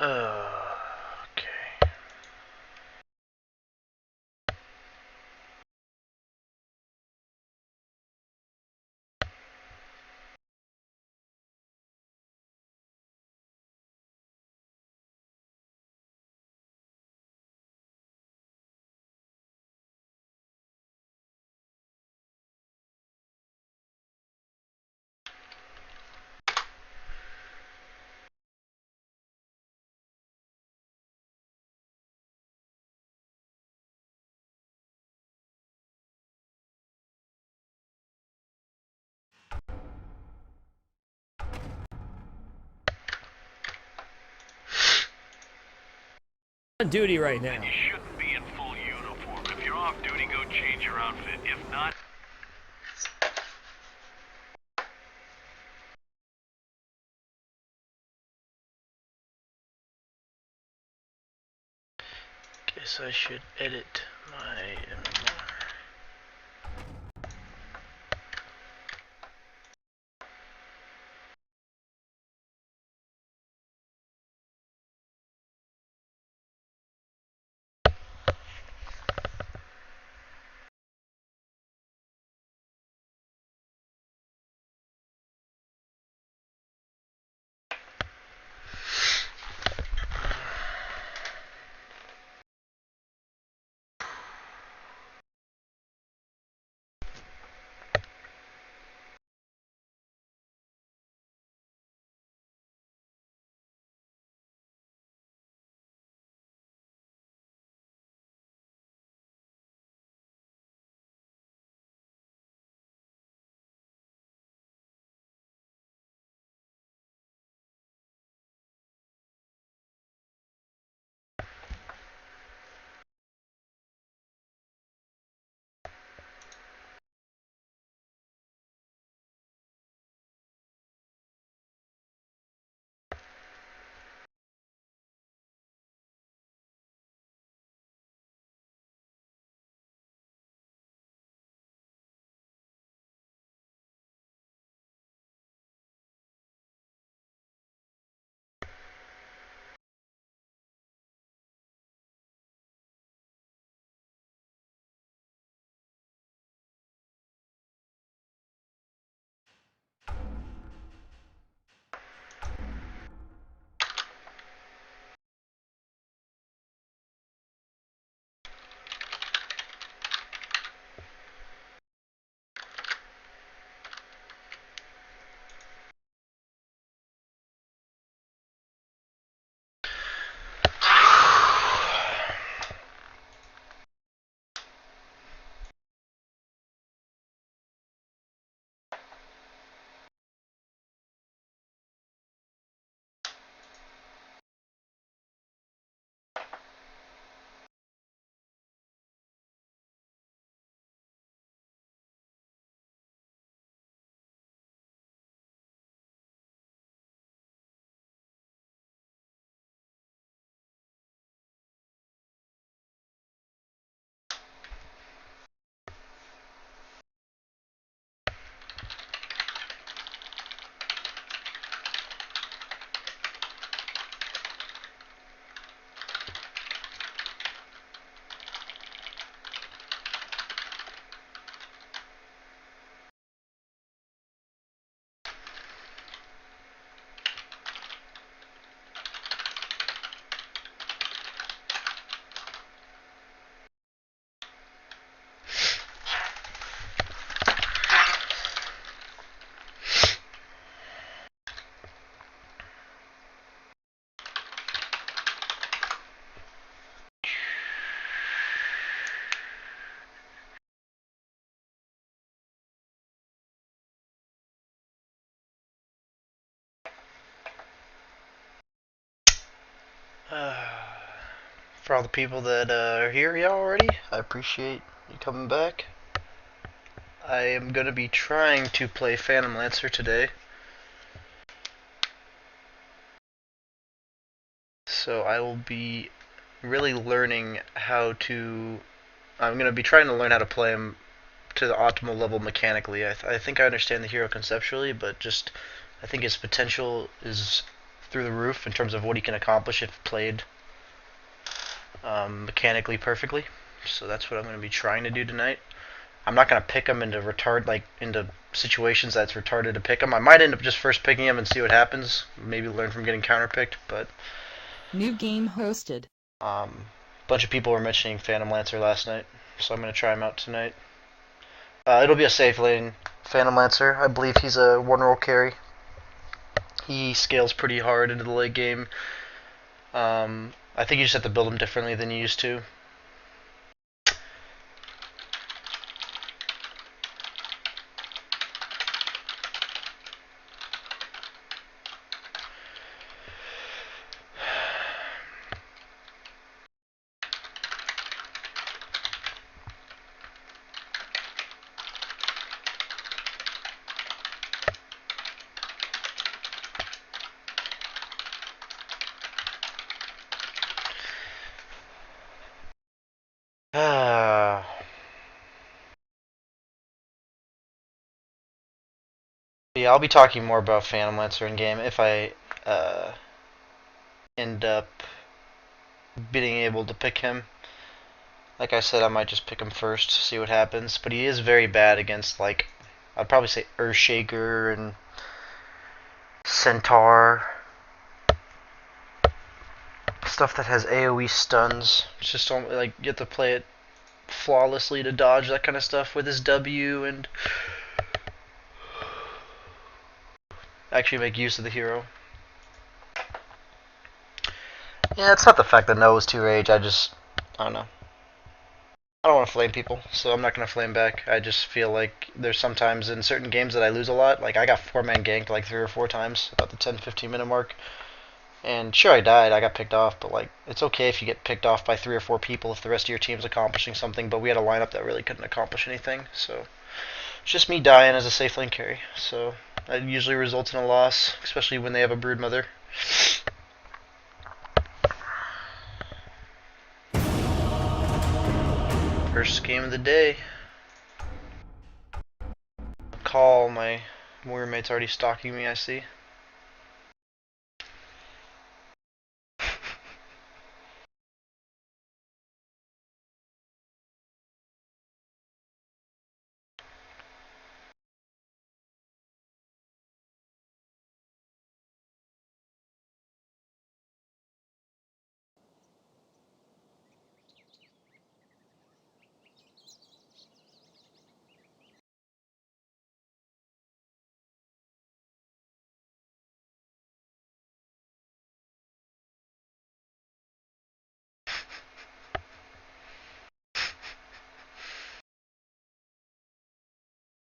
Okay. On duty right now. You shouldn't be in full uniform. If you're off duty, go change your outfit. If not... Guess I should edit my MMR. For all the people that are here already, I appreciate you coming back. I am going to be trying to play Phantom Lancer today. So I will be really learning how to... I'm going to be trying to learn how to play him to the optimal level mechanically. I think I understand the hero conceptually, but just I think his potential is through the roof in terms of what he can accomplish if played mechanically perfectly. So that's what I'm going to be trying to do tonight. I'm not going to pick him into situations that's retarded to pick him. I might end up just first picking him and see what happens. Maybe learn from getting counterpicked, but New game hosted. a bunch of people were mentioning Phantom Lancer last night, so I'm going to try him out tonight. It'll be a safe lane Phantom Lancer. I believe he's a one-roll carry. He scales pretty hard into the late game. I think you just have to build him differently than you used to. Yeah, I'll be talking more about Phantom Lancer in game if I end up being able to pick him. Like I said, I might just pick him first, see what happens. But he is very bad against, like, I'd probably say Earthshaker and Centaur. Stuff that has AoE stuns. It's just like you have to play it flawlessly to dodge that kind of stuff with his W and actually make use of the hero. Yeah, it's not the fact that Noah's 2 rage, I don't know. I don't want to flame people, so I'm not going to flame back. I just feel like there's sometimes in certain games that I lose a lot. Like, I got 4-man ganked like 3 or 4 times, about the 10-15 minute mark. And sure, I died, I got picked off, but like, it's okay if you get picked off by 3 or 4 people if the rest of your team's accomplishing something, but we had a lineup that really couldn't accomplish anything, so it's just me dying as a safe lane carry, so that usually results in a loss, especially when they have a broodmother. First game of the day. Call, my roommate's already stalking me, I see.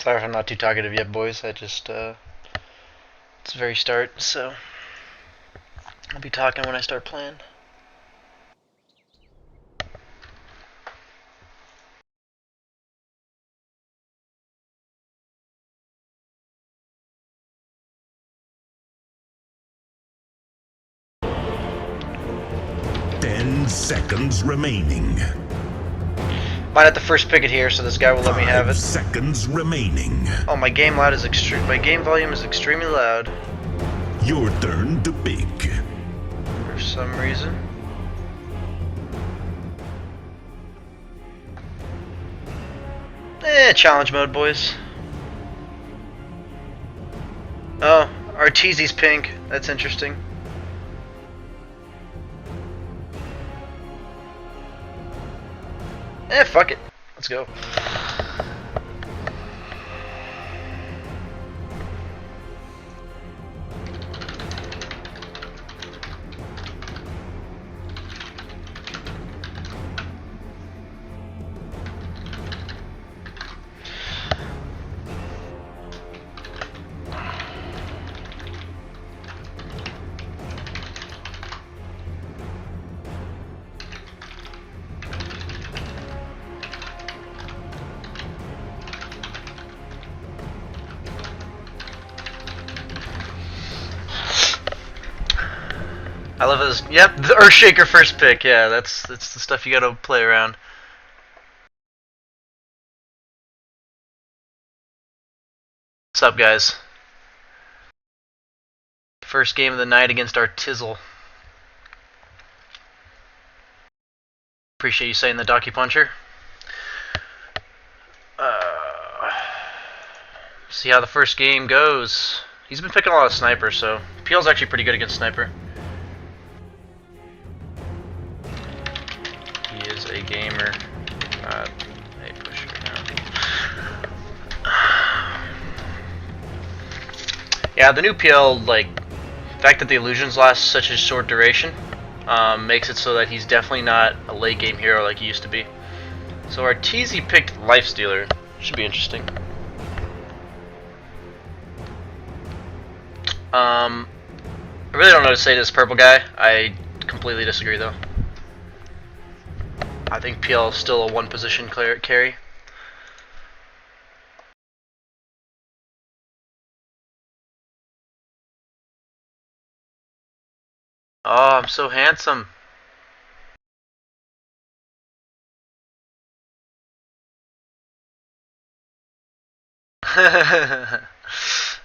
Sorry if I'm not too talkative yet, boys. I just, it's the very start, so I'll be talking when I start playing. Seconds remaining. Might have to first pick it here, so this guy will let me have it. 5 seconds remaining. Oh, my game volume is extremely loud. Your turn to pick. For some reason. Challenge mode, boys. Oh, Arteezy's pink. That's interesting. Fuck it. Let's go. I love his. Yep, the Earthshaker first pick. Yeah, that's the stuff you gotta play around. What's up, guys? First game of the night against our Tizzle. Appreciate you saying the Docu Puncher. See how the first game goes. He's been picking a lot of Sniper, so PL's actually pretty good against Sniper. He is a gamer, not a pusher now. Yeah, the new PL, like, the fact that the illusions last such a short duration makes it so that he's definitely not a late game hero like he used to be. So our TZ picked Lifestealer. Should be interesting. I really don't know what to say to this purple guy. I completely disagree though. I think PL is still a one position carry. Oh, I'm so handsome.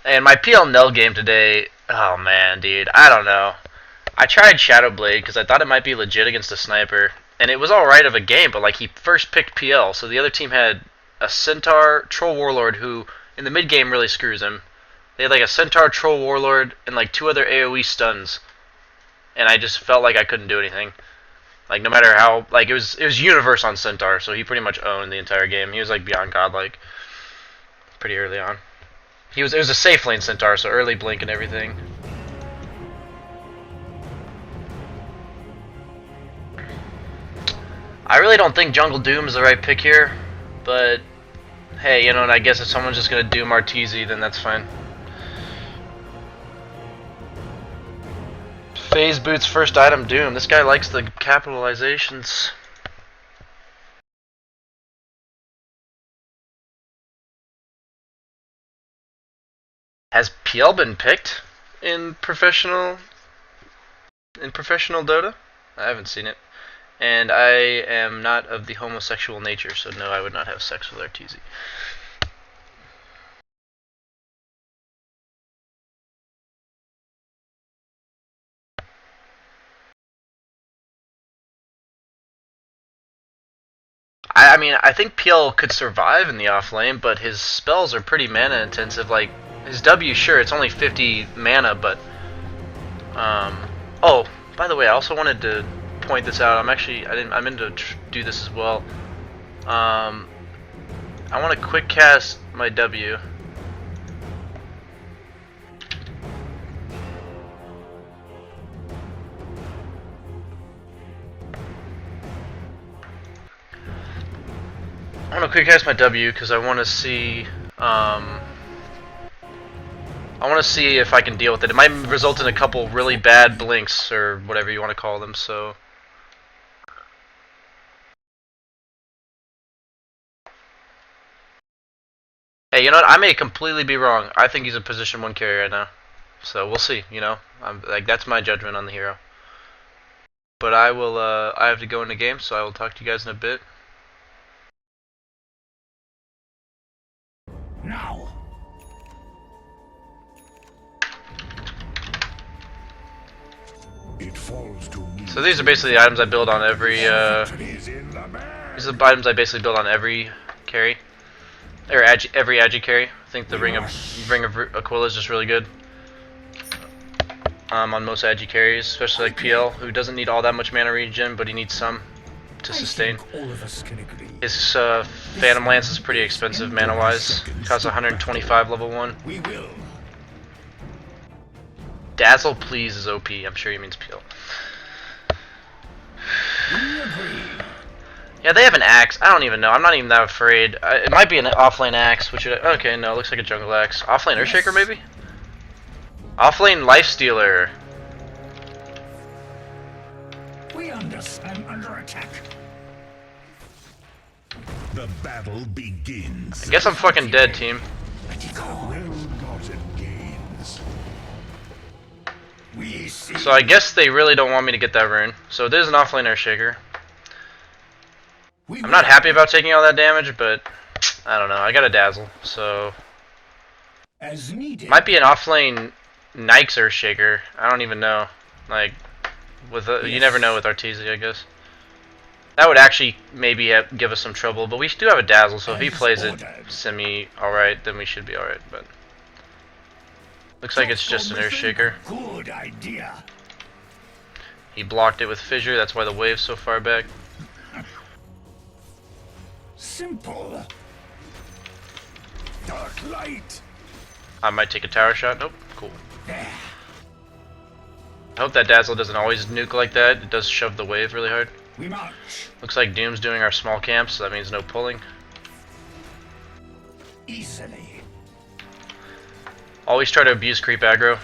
And my PL Nell game today, oh man, dude, I don't know. I tried Shadowblade because I thought it might be legit against a Sniper, and it was alright of a game, but like he first picked PL, so the other team had a Centaur, Troll Warlord, who in the mid game really screws him. They had like a Centaur, Troll Warlord, and like 2 other AoE stuns, and I just felt like I couldn't do anything. Like no matter how, like it was Universe on Centaur, so he pretty much owned the entire game. He was like beyond godlike pretty early on. It was a safe lane Centaur, so early blink and everything. I really don't think Jungle Doom is the right pick here, but hey, you know, and I guess if someone's just gonna Doom Arteezy, then that's fine. Phase Boots first item Doom. This guy likes the capitalizations. Has PL been picked in professional Dota? I haven't seen it. And I am not of the homosexual nature, so no, I would not have sex with Arteezy. I mean, I think PL could survive in the off lane, but his spells are pretty mana intensive. Like his W, sure, it's only 50 mana, but oh, by the way, I also wanted to point this out. I'm in to do this as well. I want to quick cast my W. I want to quick cast my W because I want to see if I can deal with it. It might result in a couple really bad blinks or whatever you want to call them, so hey, you know what? I may completely be wrong. I think he's a position 1 carry right now. So we'll see, you know. Like that's my judgment on the hero. But I will I have to go in the game, so I will talk to you guys in a bit. Now. It falls to me. So these are basically the items I build on every these are the items I basically build on every carry. Or every agi carry. I think the Ring of Aquila is just really good. On most agi carries, especially like PL, who doesn't need all that much mana regen, but he needs some to sustain. His Phantom Lance is pretty expensive mana wise. Costs 125 level 1. We will. Dazzle Please is OP, I'm sure he means PL. We agree. Yeah, they have an axe. I don't even know. I'm not even that afraid. It might be an offlane axe, which would, okay, no, it looks like a jungle axe. Offlane Earthshaker maybe? Offlane Lifestealer. We understand under attack. The battle begins. I guess I'm fucking dead, team. Well-gotten gains. We see. So I guess they really don't want me to get that rune. So there's an offlane Earthshaker. I'm not happy about taking all that damage, but I don't know. I got a dazzle, so as needed. might be an offlane Nike's Earthshaker. I don't even know. Like, with you never know with Arteezy, I guess. That would actually maybe give us some trouble, but we do have a Dazzle, so if he plays it semi alright, then we should be alright, but... Looks like it's just an Earthshaker. Good idea. He blocked it with Fissure, that's why the wave's so far back. Simple. Dark light. I might take a tower shot. Nope. Cool. There. I hope that Dazzle doesn't always nuke like that. It does shove the wave really hard. We march. Looks like Doom's doing our small camps, so that means no pulling. Easily. Always try to abuse creep aggro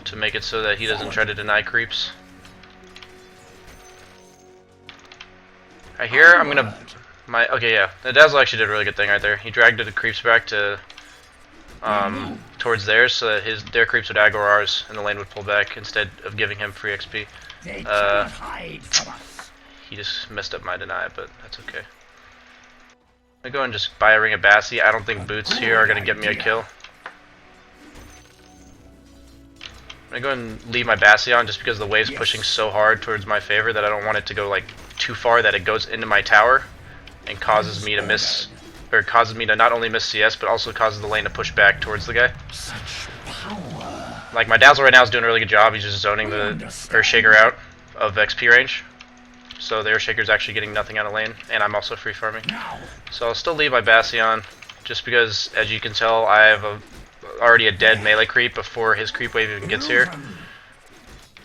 to make it so that he doesn't try to deny creeps. Right here, I'm gonna... Okay, yeah. The Dazzle actually did a really good thing right there. He dragged the creeps back to... towards theirs, so that their creeps would aggro ours, and the lane would pull back instead of giving him free XP. They cannot hide from us. He just messed up my deny, but that's okay. I'm gonna go and just buy a Ring of Bassi. I don't think boots here are gonna get me a kill. I'm gonna go and leave my Bassi on just because the wave's pushing so hard towards my favor that I don't want it to go like too far that it goes into my tower and causes me to miss, or causes me to not only miss CS but also causes the lane to push back towards the guy. Such power. Like my Dazzle right now is doing a really good job. He's just zoning the Earthshaker out of XP range. So the Earthshaker's actually getting nothing out of lane, and I'm also free farming. So I'll still leave my Bassi on, just because, as you can tell, I have already a dead melee creep before his creep wave even gets here.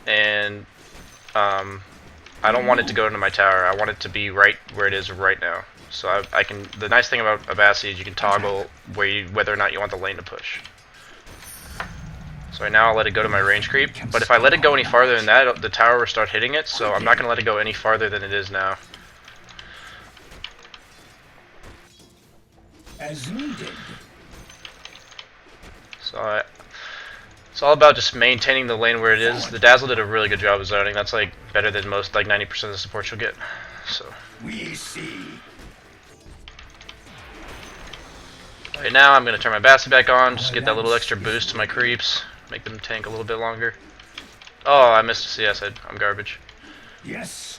And I don't want it to go into my tower. I want it to be right where it is right now. So I can. The nice thing about a Bassi is you can toggle whether or not you want the lane to push. So right now I'll let it go to my range creep, but if I let it go any farther than that, the tower will start hitting it, so I'm not going to let it go any farther than it is now. As needed. So it's all about just maintaining the lane where it is. The Dazzle did a really good job of zoning. That's like better than most, like 90% of the support you'll get. So We see. right now I'm going to turn my Bassi back on, just get that little extra boost to my creeps. Make them tank a little bit longer. Oh, I missed a CS. I'm garbage. Yes.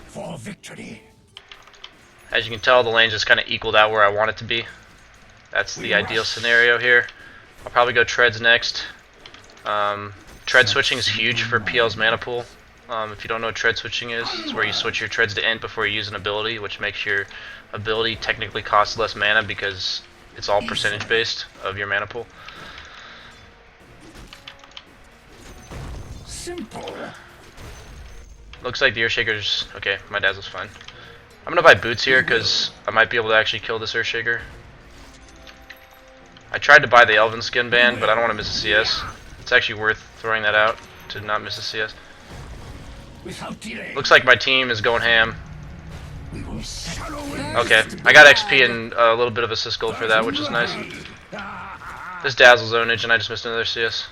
For victory. As you can tell, the lane just kind of equaled out where I want it to be. That's the ideal scenario here. I'll probably go Treads next. Tread switching is huge for PL's mana pool. If you don't know what Tread switching is, it's where you switch your Treads to Int before you use an ability, which makes your ability technically cost less mana because it's all percentage based of your mana pool. Simple. Looks like the Earthshaker's... Okay, my Dazzle's fine. I'm gonna buy boots here because I might be able to actually kill this Earthshaker. I tried to buy the Elven skin band, but I don't want to miss a CS. It's actually worth throwing that out to not miss a CS. Without delay. Looks like my team is going ham. We will shadow Okay, I got XP and a little bit of assist gold for that, which is nice. This Dazzle zonage and I just missed another CS.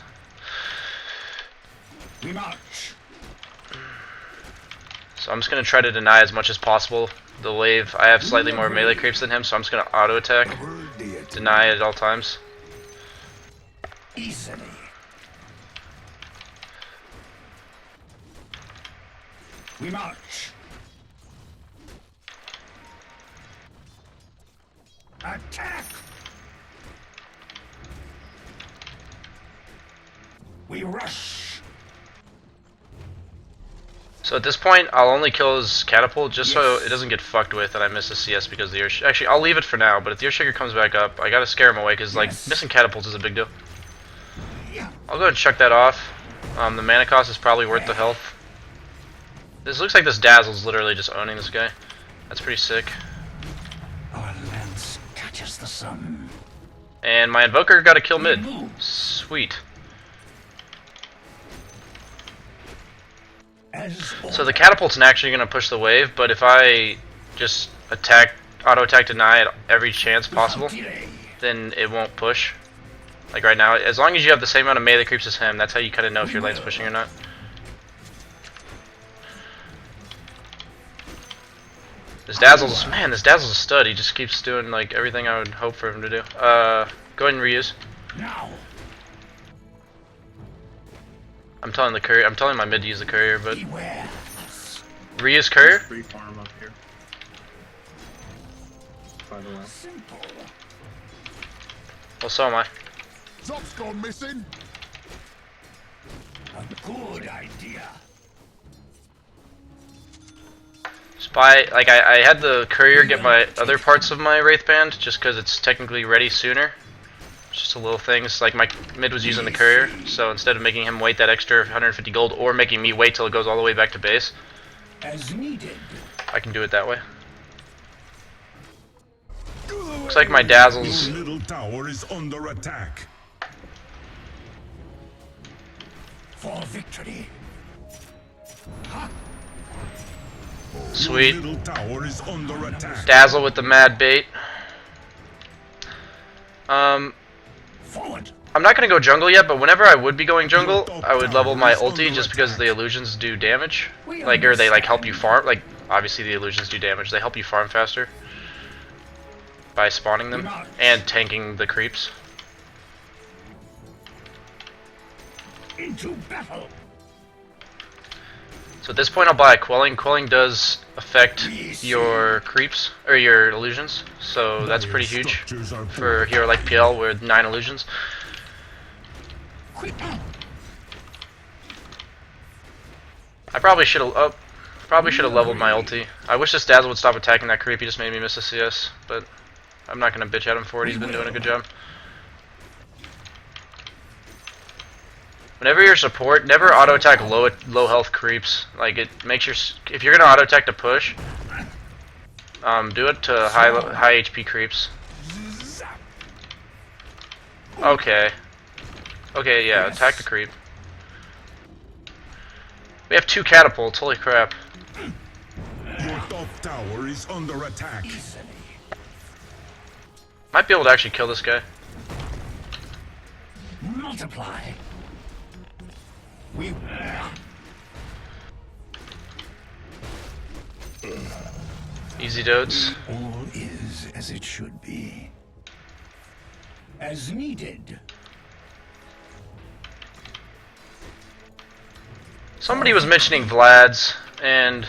We march. So I'm just going to try to deny as much as possible the wave. I have slightly more melee creeps than him, so I'm just going to auto attack. Deny at all times. Easily. We march. Attack. We rush. So at this point, I'll only kill his catapult just so it doesn't get fucked with and I miss a CS because the Earthshaker... Actually, I'll leave it for now, but if the Earthshaker comes back up, I gotta scare him away because, like, missing catapults is a big deal. I'll go ahead and chuck that off. The mana cost is probably worth the health. This looks like this Dazzle's literally just owning this guy. That's pretty sick. Our lance catches the sun. And my Invoker got a kill mid. Sweet. So the catapult's actually going to push the wave, but if I just auto attack deny at every chance possible, then it won't push. Like right now, as long as you have the same amount of melee creeps as him, that's how you kind of know if your lane's pushing or not. This Dazzle's a stud. He just keeps doing like everything I would hope for him to do. Go ahead and reuse. Now. I'm telling my mid to use the courier, but Beware. reuse courier. Free farm up here. By the way. Simple. Well, so am I. Zop's gone missing. A good idea. Spy, like I had the courier get my other parts of my Wraith Band just because it's technically ready sooner. Just a little things, like my mid was using the courier, so instead of making him wait that extra 150 gold or making me wait till it goes all the way back to base, As needed. I can do it that way. Looks like my Dazzle's Your middle tower is under attack. For victory. sweet. Your middle tower is under attack. Dazzle with the mad bait. Forward. I'm not gonna go jungle yet, but whenever I would be going jungle, I would level my ulti just because the illusions do damage. Like, or they like help you farm. Like, obviously the illusions do damage. They help you farm faster by spawning them and tanking the creeps. Into battle. So at this point, I'll buy a Quelling. Quelling does affect your creeps or your illusions, so that's pretty huge Structures are for a hero like PL with 9 illusions. Quick. I probably should have leveled my ulti. I wish this Dazzle would stop attacking that creep. He just made me miss a CS, but I'm not gonna bitch at him for it. He's been doing a good job. Whenever you're support, never auto attack low health creeps. Like, it makes your if you're gonna auto attack to push, do it to high HP creeps. Okay. Okay, yeah, attack the creep. We have 2 catapults. Holy crap! Your top tower is under attack. Might be able to actually kill this guy. Multiply. We. Easy dodes. All is as it should be. As needed. Somebody was mentioning Vlad's, and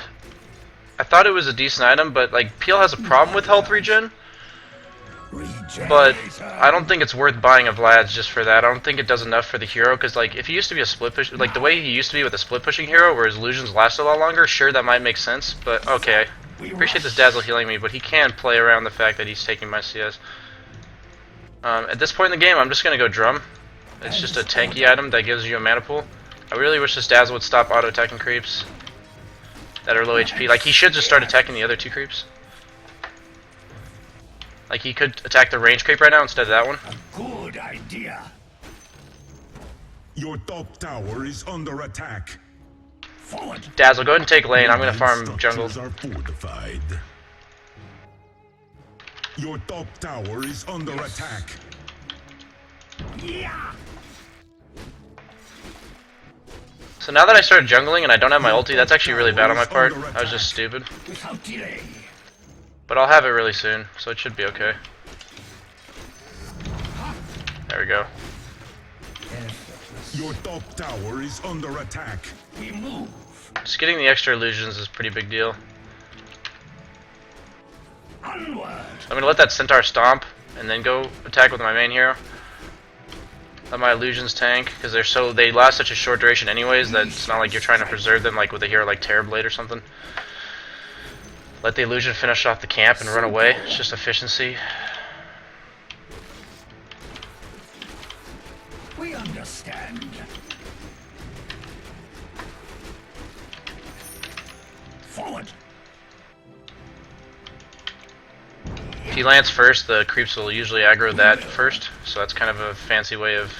I thought it was a decent item, but like PL has a problem with health regen. But I don't think it's worth buying a Vlad's just for that. I don't think it does enough for the hero, because like if he used to be a split push, like the way he used to be with a split pushing hero, where his illusions last a lot longer, sure that might make sense. But okay, appreciate this Dazzle healing me, but he can play around the fact that he's taking my CS. At this point in the game, I'm just gonna go Drum. It's just a tanky item that gives you a mana pool. I really wish this Dazzle would stop auto attacking creeps that are low HP. Like, he should just start attacking the other 2 creeps. Like, he could attack the range creep right now instead of that one. Good idea. Your top tower is under attack. Forward. Dazzle, go ahead and take lane. I'm gonna farm jungle. Structures are fortified. Your top tower is under attack. Yeah. So now that I started jungling and I don't have my ulti, that's actually really bad on my part. I was just stupid. Without delay. But I'll have it really soon, so it should be okay. There we go. Your top tower is under attack. We move. Just getting the extra illusions is a pretty big deal. Onward. I'm gonna let that Centaur stomp and then go attack with my main hero. Let my illusions tank, because they last such a short duration anyways that it's not like you're trying to preserve them like with a hero like Terrorblade or something. Let the illusion finish off the camp and run away. It's just efficiency. We understand. Forward. If he lands first, the creeps will usually aggro that first, so that's kind of a fancy way of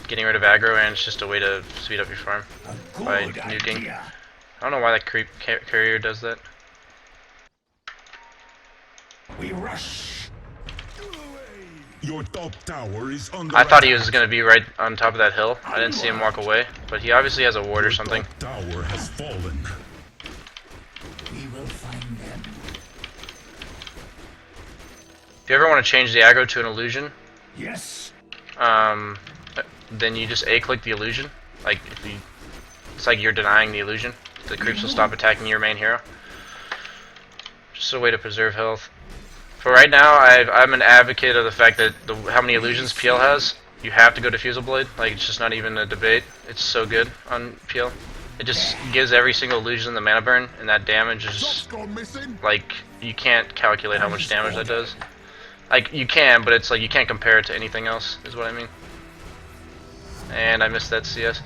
getting rid of aggro, and it's just a way to speed up your farm by Good nuking. idea. I don't know why that creep courier does that. We rush. Your top tower is under I thought he attack. was going to be right on top of that hill. I didn't see him walk away, but he obviously has a ward or Your something. top tower has fallen. We will find them. If you ever want to change the aggro to an illusion, Yes. then you just A-click the illusion. Like, if you, it's like you're denying the illusion. The creeps will stop attacking your main hero. Just a way to preserve health. For right now, I'm an advocate of the fact that how many illusions PL has, you have to go Diffusal Blade. Like, it's just not even a debate. It's so good on PL. It just gives every single illusion the mana burn, and that damage is, like, you can't calculate how much damage that does. Like, you can, but it's like, you can't compare it to anything else, is what I mean. And I missed that CS.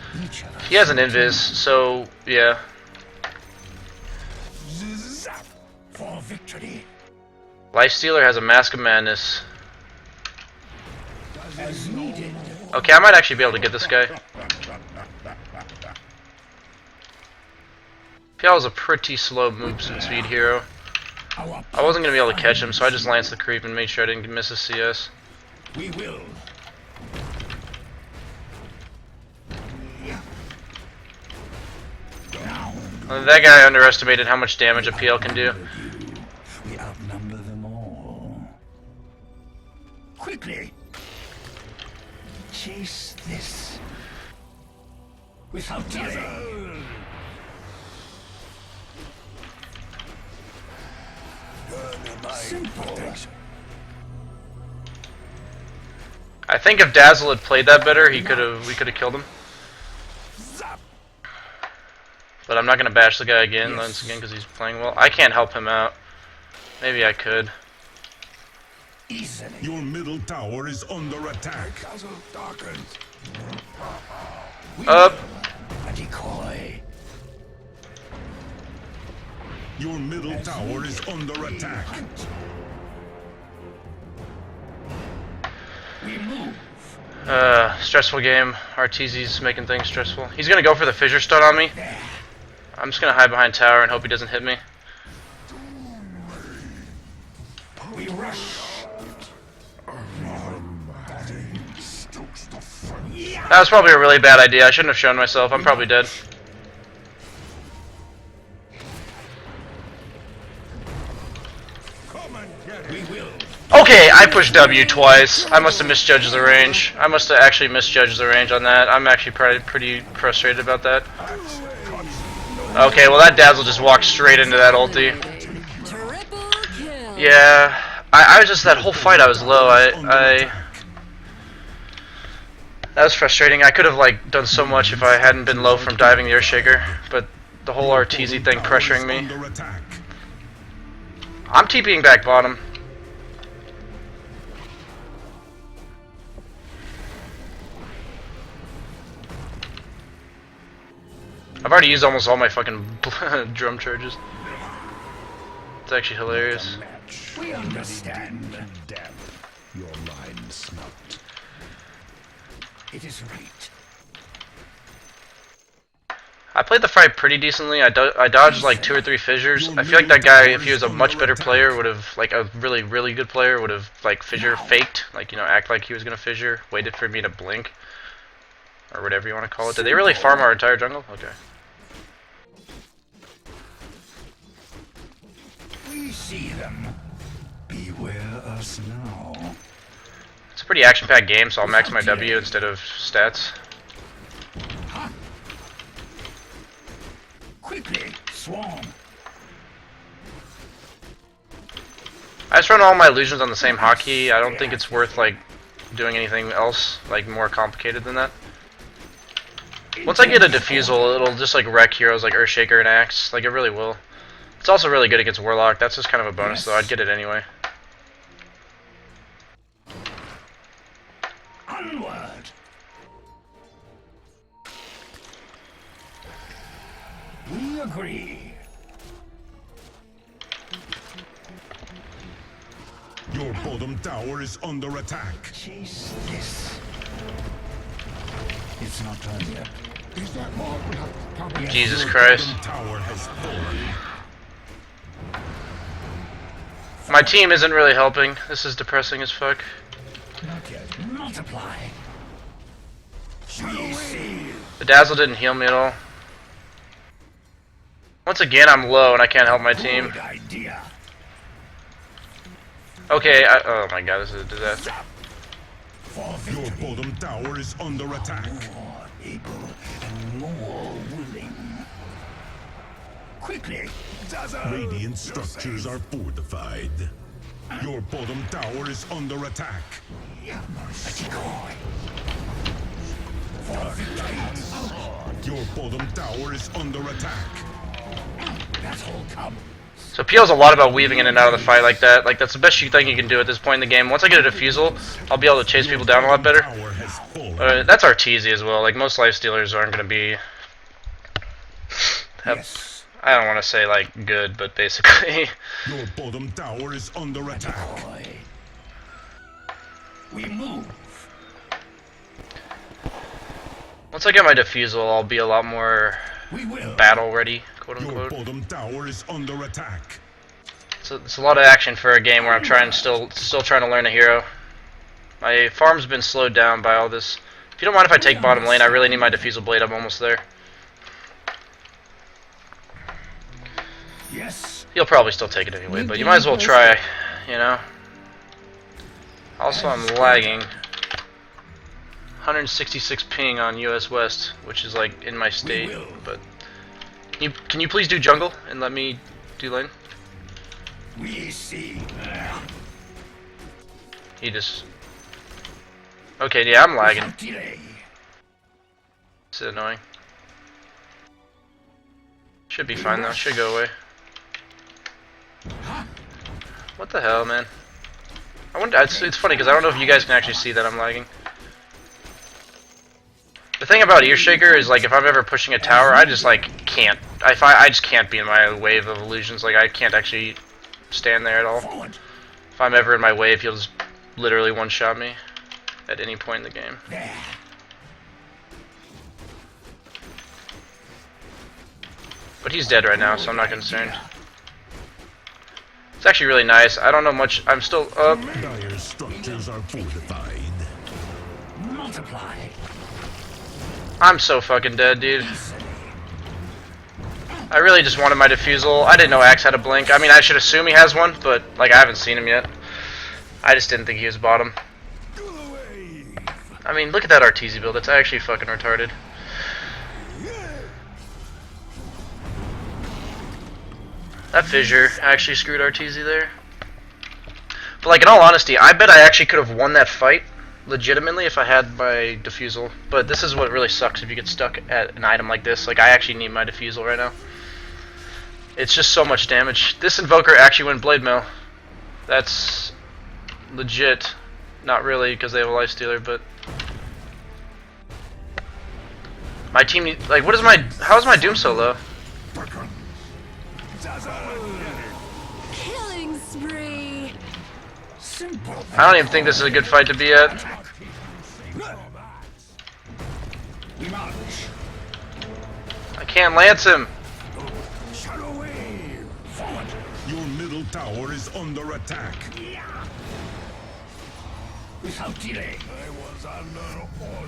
He has an Invis, so, yeah. Zap for victory. Lifestealer has a Mask of Madness. As needed. Okay, I might actually be able to get this guy. PL is a pretty slow move speed hero. I wasn't going to be able to catch him, so I just lanced the creep and made sure I didn't miss his CS. We will. That guy underestimated how much damage a PL can do. We outnumber them all. Quickly. Chase this. Without delay. Simple. I think if Dazzle had played that better, we could have killed him. But I'm not gonna bash the guy again, once again, because he's playing well. I can't help him out. Maybe I could. Your middle tower is under attack. Up. A decoy. Your middle tower is under attack. We move. Stressful game. Arteezy's making things stressful. He's gonna go for the fissure stun on me. I'm just gonna hide behind tower and hope he doesn't hit me. We rush. That was probably a really bad idea. I shouldn't have shown myself. I'm probably dead. We will. Okay, I pushed W twice. I must have misjudged the range. I must have actually misjudged the range on that. I'm actually pretty frustrated about that. Okay, well that Dazzle just walked straight into that ulti. Triple kill. Yeah, I was just, that whole fight I was low. That was frustrating. I could have like done so much if I hadn't been low from diving the Earthshaker, but the whole Arteezy thing pressuring me. Under attack. I'm TPing back bottom. I've already used almost all my fucking drum charges. It's actually hilarious. We understand. Your line smoked. It is right. I played the fight pretty decently. I dodged like 2 or 3 fissures. I feel like that guy, if he was a much better player, would have, like a really good player, would have like fissure faked, like, you know, act like he was gonna fissure, waited for me to blink, or whatever you want to call it. Did they really farm our entire jungle? Okay. We see them. Beware us now. It's a pretty action-packed game, so I'll max my W instead of stats. Quickly, swarm. I just run all my illusions on the same hotkey. I don't think it's worth like doing anything else like more complicated than that. Once I get a Diffusal, it'll just like wreck heroes like Earthshaker and Axe. Like, it really will. It's also really good against Warlock. That's just kind of a bonus, though. I'd get it anyway. Onward. We agree. Your bottom tower is under attack. Chase this. It's not done yet. Jesus Christ. Bottom tower has fallen. My team isn't really helping. This is depressing as fuck. Not yet. Multiply. We see. The Dazzle didn't heal me at all. Once again, I'm low and I can't help my team. Good idea. Okay, oh my god, this is a disaster. Your bottom tower is under attack. More able and more willing. Quickly, Radiant structures are fortified. Your bottom tower is under attack. a decoy. For victory. Your bottom tower is under attack. Battle come. So PL's a lot about weaving in and out of the fight like that. Like, that's the best thing you can do at this point in the game. Once I get a defusal, I'll be able to chase people down a lot better. Tower has fallen. That's Arteezy as well. Like, most lifestealers aren't going to be... Yes. I don't want to say, like, good, but basically... Your bottom tower is under attack. Boy. We move. Once I get my defusal, I'll be a lot more We will. battle ready, quote Your unquote. bottom tower is under attack. So it's a lot of action for a game where I'm still trying to learn a hero. My farm's been slowed down by all this. If you don't mind if I take bottom lane, I really need my defusal blade. I'm almost there. Yes. He'll probably still take it anyway, but you might as well try, you know. Also, I'm lagging. 166 ping on US West, which is like in my state, but can you please do jungle and let me do lane? We see. He just... Okay, yeah, I'm lagging. Without delay. It's annoying. Should be fine though, should go away. What the hell, man? I wonder, it's funny because I don't know if you guys can actually see that I'm lagging. The thing about Earshaker is, like, if I'm ever pushing a tower, I just, like, can't. I just can't be in my wave of illusions. Like, I can't actually stand there at all. Forward. If I'm ever in my wave, he'll just literally one-shot me at any point in the game. There. But he's dead right now, so I'm not concerned. It's actually really nice. I don't know much. I'm still up. Dire structures are fortified. Multiply. I'm so fucking dead, dude. I really just wanted my defusal. I didn't know Axe had a blink. I mean, I should assume he has one, but, like, I haven't seen him yet. I just didn't think he was bottom. I mean, look at that Arteezy build. It's actually fucking retarded. That fissure actually screwed Arteezy there. But, like, in all honesty, I bet I actually could have won that fight legitimately if I had my defusal. But this is what really sucks if you get stuck at an item like this. Like, I actually need my defusal right now. It's just so much damage. This Invoker actually went Blade Mail. That's legit. Not really, because they have a lifestealer, but... My team need, like, what is my... How is my Doom so low? Killing spree. Simple. I don't even think this is a good fight to be at. We march. I can't lance him. Shadow wave. Forward. Your middle tower is under attack. Without delay.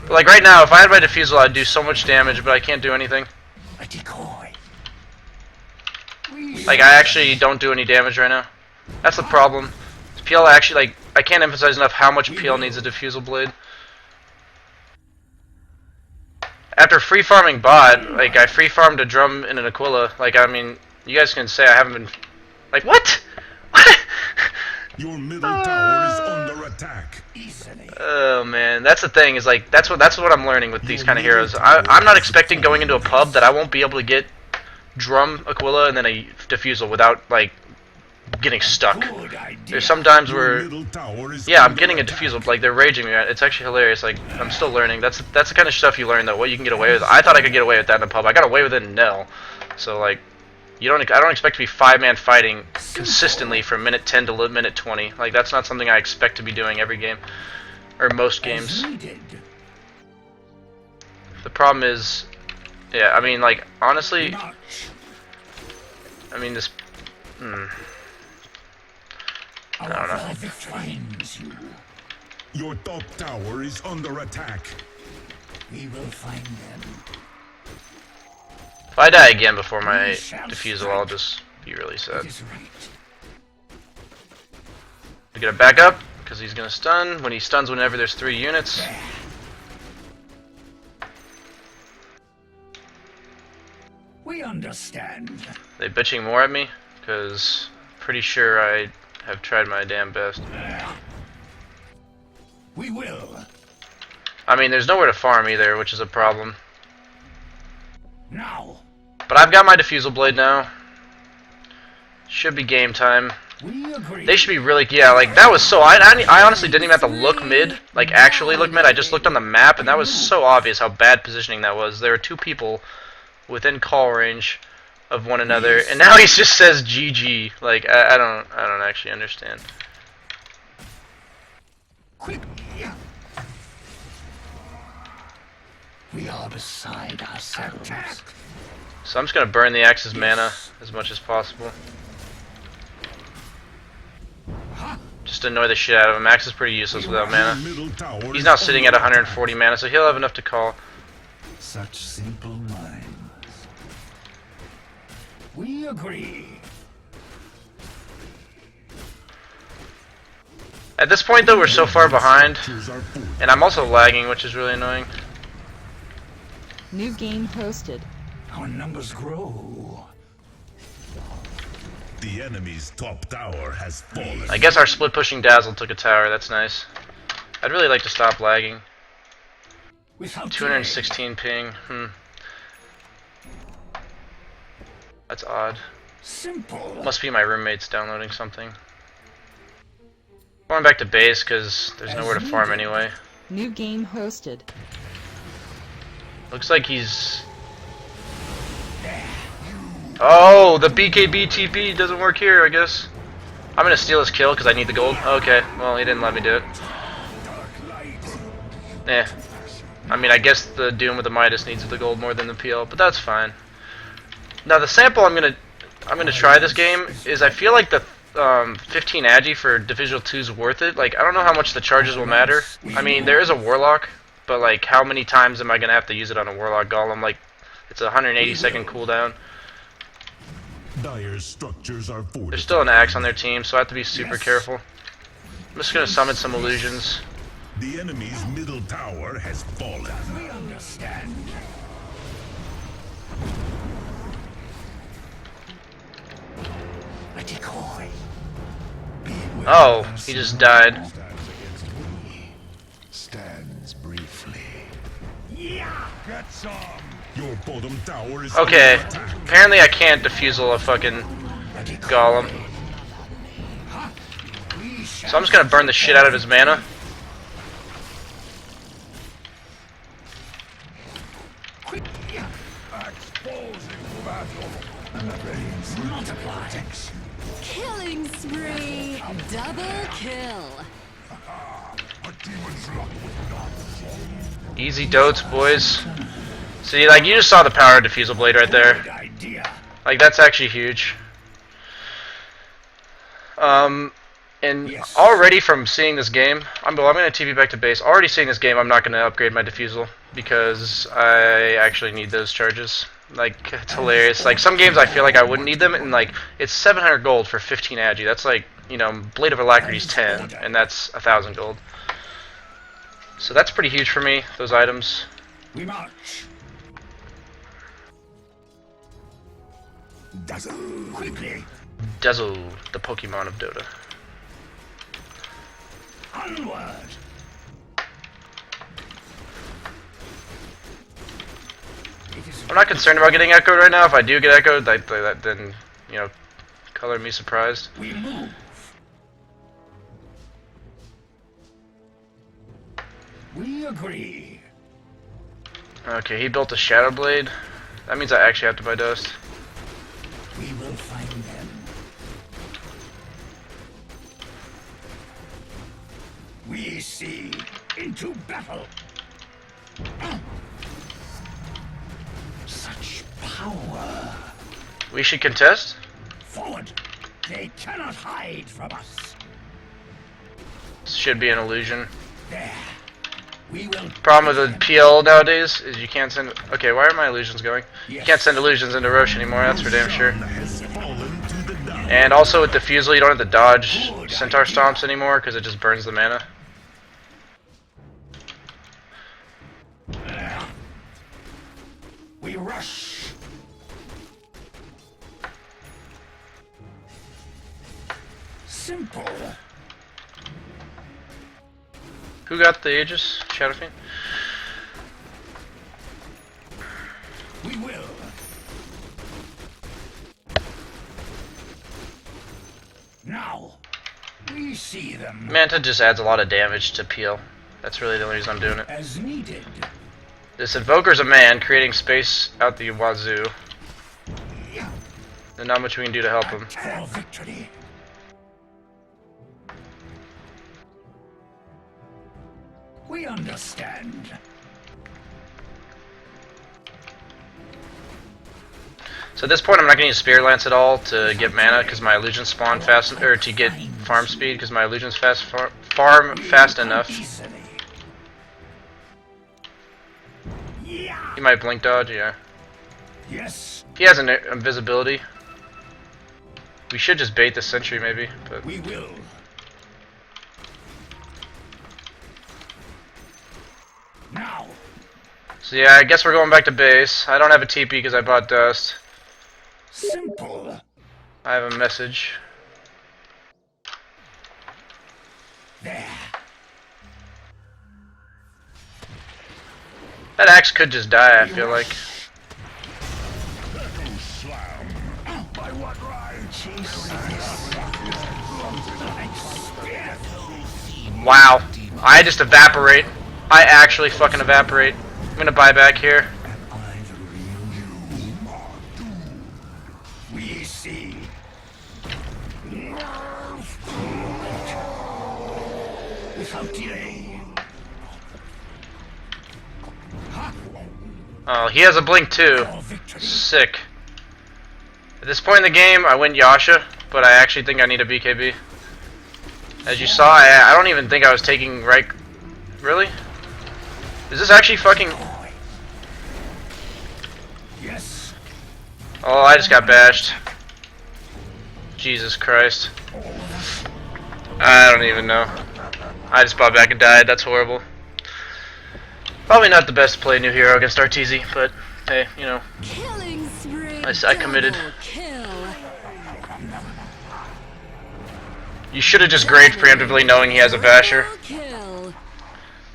But, like, right now, if I had my defusal, I'd do so much damage, but I can't do anything. A decoy. Like, I actually don't do any damage right now. That's the problem. PL actually, like, I can't emphasize enough how much PL needs a defusal blade. After free farming bot, like, I free farmed a drum and an Aquila. Like, I mean, you guys can say I haven't been... Like, what? What? Your middle tower is under attack. Easily. Oh man, that's the thing. Is like that's what I'm learning with these kind of heroes. I'm not expecting going into a pub that I won't be able to get drum, Aquila, and then a defusal without like getting stuck. Good idea. There's some times Your where middle tower is yeah, I'm under getting a attack. defusal. Like they're raging me. It's actually hilarious. Like I'm still learning. That's the kind of stuff you learn though. What you can get away with. I thought I could get away with that in a pub. I got away with it in Nell. So like. I don't expect to be 5-man fighting consistently from minute 10 to minute 20. Like that's not something I expect to be doing every game or most games. As needed. The problem is, yeah, I mean like honestly, March. I mean this. Our don't know. love finds you. Your top tower is under attack. We will find them. If I die again before my defusal, I'll just be really sad. It is right. We gotta back up, because he's gonna stun. When he stuns whenever there's 3 units. We understand. They bitching more at me, because pretty sure I have tried my damn best. We will. I mean, there's nowhere to farm either, which is a problem. Now. But I've got my Diffusal Blade now. Should be game time. We agree. They should be really, yeah, like, that was so, I honestly didn't even have to look mid, like, actually look mid. I just looked on the map, and that was so obvious how bad positioning that was. There were 2 people within call range of one another, and now he just says GG. Like, I don't actually understand. Quick. We are beside ourselves. So I'm just gonna burn the Axe's mana as much as possible. Just annoy the shit out of him. Axe is pretty useless without mana. He's now sitting at 140 mana, so he'll have enough to call. Such simple minds. We agree. At this point, though, we're so far behind, and I'm also lagging, which is really annoying. New game hosted. Our numbers grow. The enemy's top tower has fallen. I guess our split pushing Dazzle took a tower. That's nice. I'd really like to stop lagging. Without 216 ping. That's odd. simple. Must be my roommates downloading something. Going back to base because there's nowhere to farm anyway. New game hosted. Looks like he's... Oh, the BKB TP doesn't work here, I guess. I'm gonna steal his kill because I need the gold. Okay, well, he didn't let me do it. Eh. I mean, I guess the Doom with the Midas needs the gold more than the PL, but that's fine. Now, the sample I'm gonna try this game is I feel like the 15 agi for Divisional 2 is worth it. Like, I don't know how much the charges will matter. I mean, there is a Warlock, but like, how many times am I gonna have to use it on a Warlock Golem? Like, it's a 180-second cooldown. Dire's structures are fortified. There's still an Axe on their team, so I have to be super careful. I'm just gonna summon some illusions. The enemy's middle tower has fallen. We understand. A decoy. Oh, he just died. Stands briefly. Get some. Your bottom tower is Okay, under attack. apparently I can't defusal a fucking Golem. So I'm just gonna burn the shit out of his mana. Killing spree. Double kill. Easy dotes, boys. See, like, you just saw the power of Diffusal Blade right there. Good idea. Like, that's actually huge. And already from seeing this game, I'm gonna TP back to base. Already seeing this game, I'm not gonna upgrade my Diffusal because I actually need those charges. Like, it's hilarious. Like, some games I feel like I wouldn't need them, and like, it's 700 gold for 15 agi. That's like, you know, Blade of Alacrity's 10, and that's 1,000 gold. So that's pretty huge for me, those items. We march. Dazzle. Quickly. Dazzle, the Pokemon of Dota. Onward. I'm not concerned about getting echoed right now. If I do get echoed, then, you know, color me surprised. We move. We agree. Okay, he built a Shadow Blade. That means I actually have to buy Dust. We will find them. We see into battle. Such power. We should contest? Forward. They cannot hide from us. This should be an illusion. There. We will. Problem with the PL nowadays is you can't send... Okay, why are my illusions going? You can't send illusions into Roche anymore, that's for damn sure. Has fallen to the dark. And also with Diffusal, you don't have to dodge Centaur Stomps anymore because it just burns the mana. We rush. Simple. Who got the Aegis? Shadowfiend? We will. Now, we see them Manta just adds a lot of damage to PL. That's really the only reason I'm doing it. as needed. This Invoker's a man, creating space out the wazoo. There's not much we can do to help him. For victory. We understand. So at this point, I'm not going to use Spirit Lance at all to get mana because my illusions spawn fast, or to get farm speed because my illusions farm fast enough. Easily. Yeah. He might blink dodge, yeah. Yes, He has an invisibility. We should just bait the sentry maybe, but we will. Now, so yeah, I guess we're going back to base. I don't have a TP because I bought dust. simple. I have a message. There. That axe could just die, I feel like. By what right? Chase this. Wow. I just evaporate. I actually fucking evaporate. I'm gonna buy back here. We see. Without delay. Oh, he has a blink too. For victory. Sick. At this point in the game, I went Yasha, but I actually think I need a BKB. As you saw, I don't even think I was taking right. Really? Is this actually fucking... Yes. Oh, I just got bashed. Jesus Christ. I don't even know. I just bought back and died. That's horrible. Probably not the best to play new hero against RTZ, but hey, you know. Killing spree. I committed. Double kill. You should have just grazed preemptively knowing he has a basher. Double kill.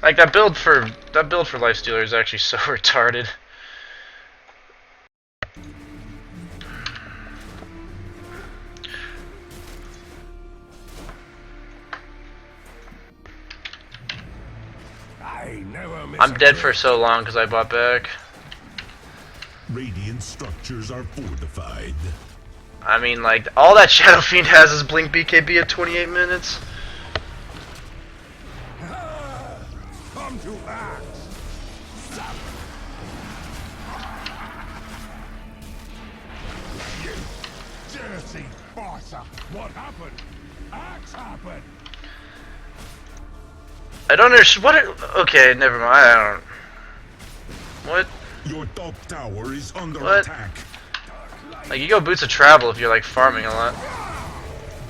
Like that build for Lifestealer is actually so retarded. I never miss I'm a dead trick. for so long because I bought back. Radiant structures are fortified. I mean, like, all that Shadow Fiend has is Blink BKB at 28 minutes. Come to act. You dirty bosser. What happened? Axe happened. I don't understand. Okay, never mind. I don't. What? Your top tower is under What? attack. Like, you go Boots of Travel if you're, like, farming a lot.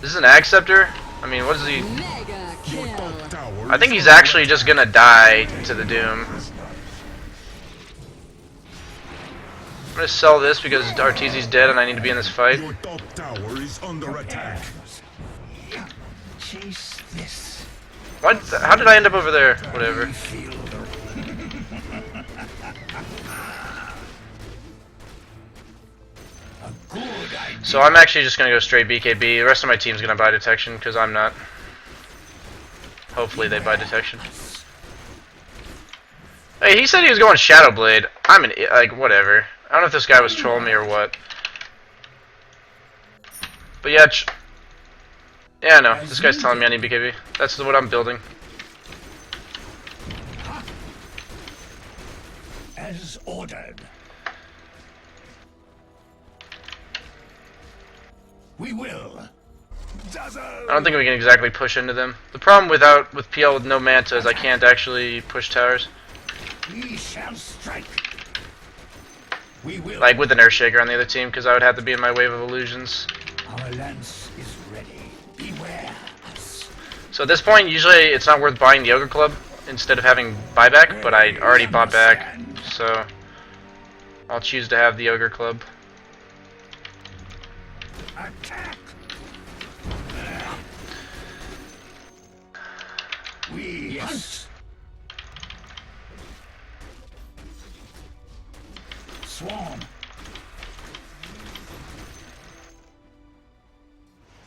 This is an Acceptor? I mean, what is he? Mega Your kill. top tower I think is he's under actually just gonna die to the Doom. I'm gonna sell this because Arteezy's dead and I need to be in this fight. Your top tower is under attack. Chase this. What? How did I end up over there? Whatever. Feel a good idea. So I'm actually just gonna go straight BKB. The rest of my team's gonna buy Detection because I'm not. Hopefully they buy Detection. Hey, he said he was going Shadow Blade. I'm an like whatever. I don't know if this guy was trolling me or what. But yeah, yeah, no. This guy's telling me I need BKB. That's what I'm building. As ordered. We will. I don't think we can exactly push into them. The problem with PL with no Manta is I can't actually push towers. We shall strike. We will. Like with an Earthshaker on the other team, because I would have to be in my wave of illusions. Our lance is ready. Beware us. So at this point, usually it's not worth buying the Ogre Club instead of having buyback, but I already bought back, so I'll choose to have the Ogre Club. Attack! We hunt. Swarm.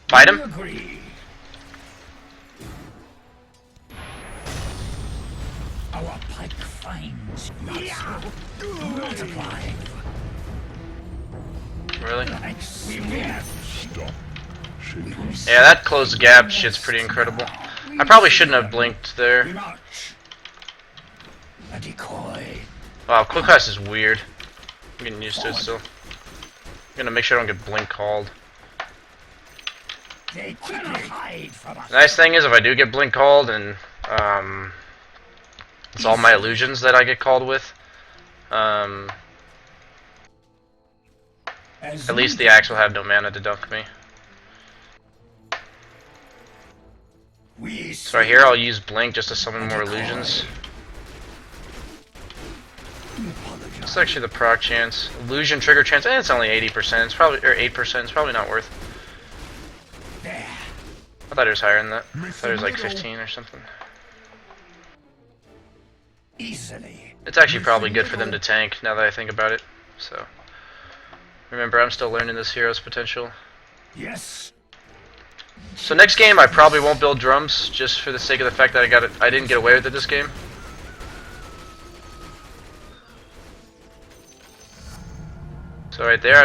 Fight We him? agree. Our pike finds not so. Multiply. Really? Thanks. We win. Stop. Yeah, that closed gap shit's pretty incredible. I probably shouldn't have blinked We there. march. A decoy. Wow, Quick Class is weird. I'm getting used to it still. I'm gonna make sure I don't get blink called. They quickly hide from us. The nice thing is, if I do get blink called, and it's all my illusions that I get called with, at least the axe will have no mana to dunk me. We So right here, I'll use blink just to summon more illusions. It's actually the proc chance. Illusion trigger chance, and it's only 80%. It's probably, or 8%. It's probably not worth. there. I thought it was higher than that. I thought it was like 15 or something. Easily. It's actually probably good for them to tank, now that I think about it. So, remember, I'm still learning this hero's potential. Yes. So next game, I probably won't build drums, just for the sake of the fact that I didn't get away with it this game. So right there,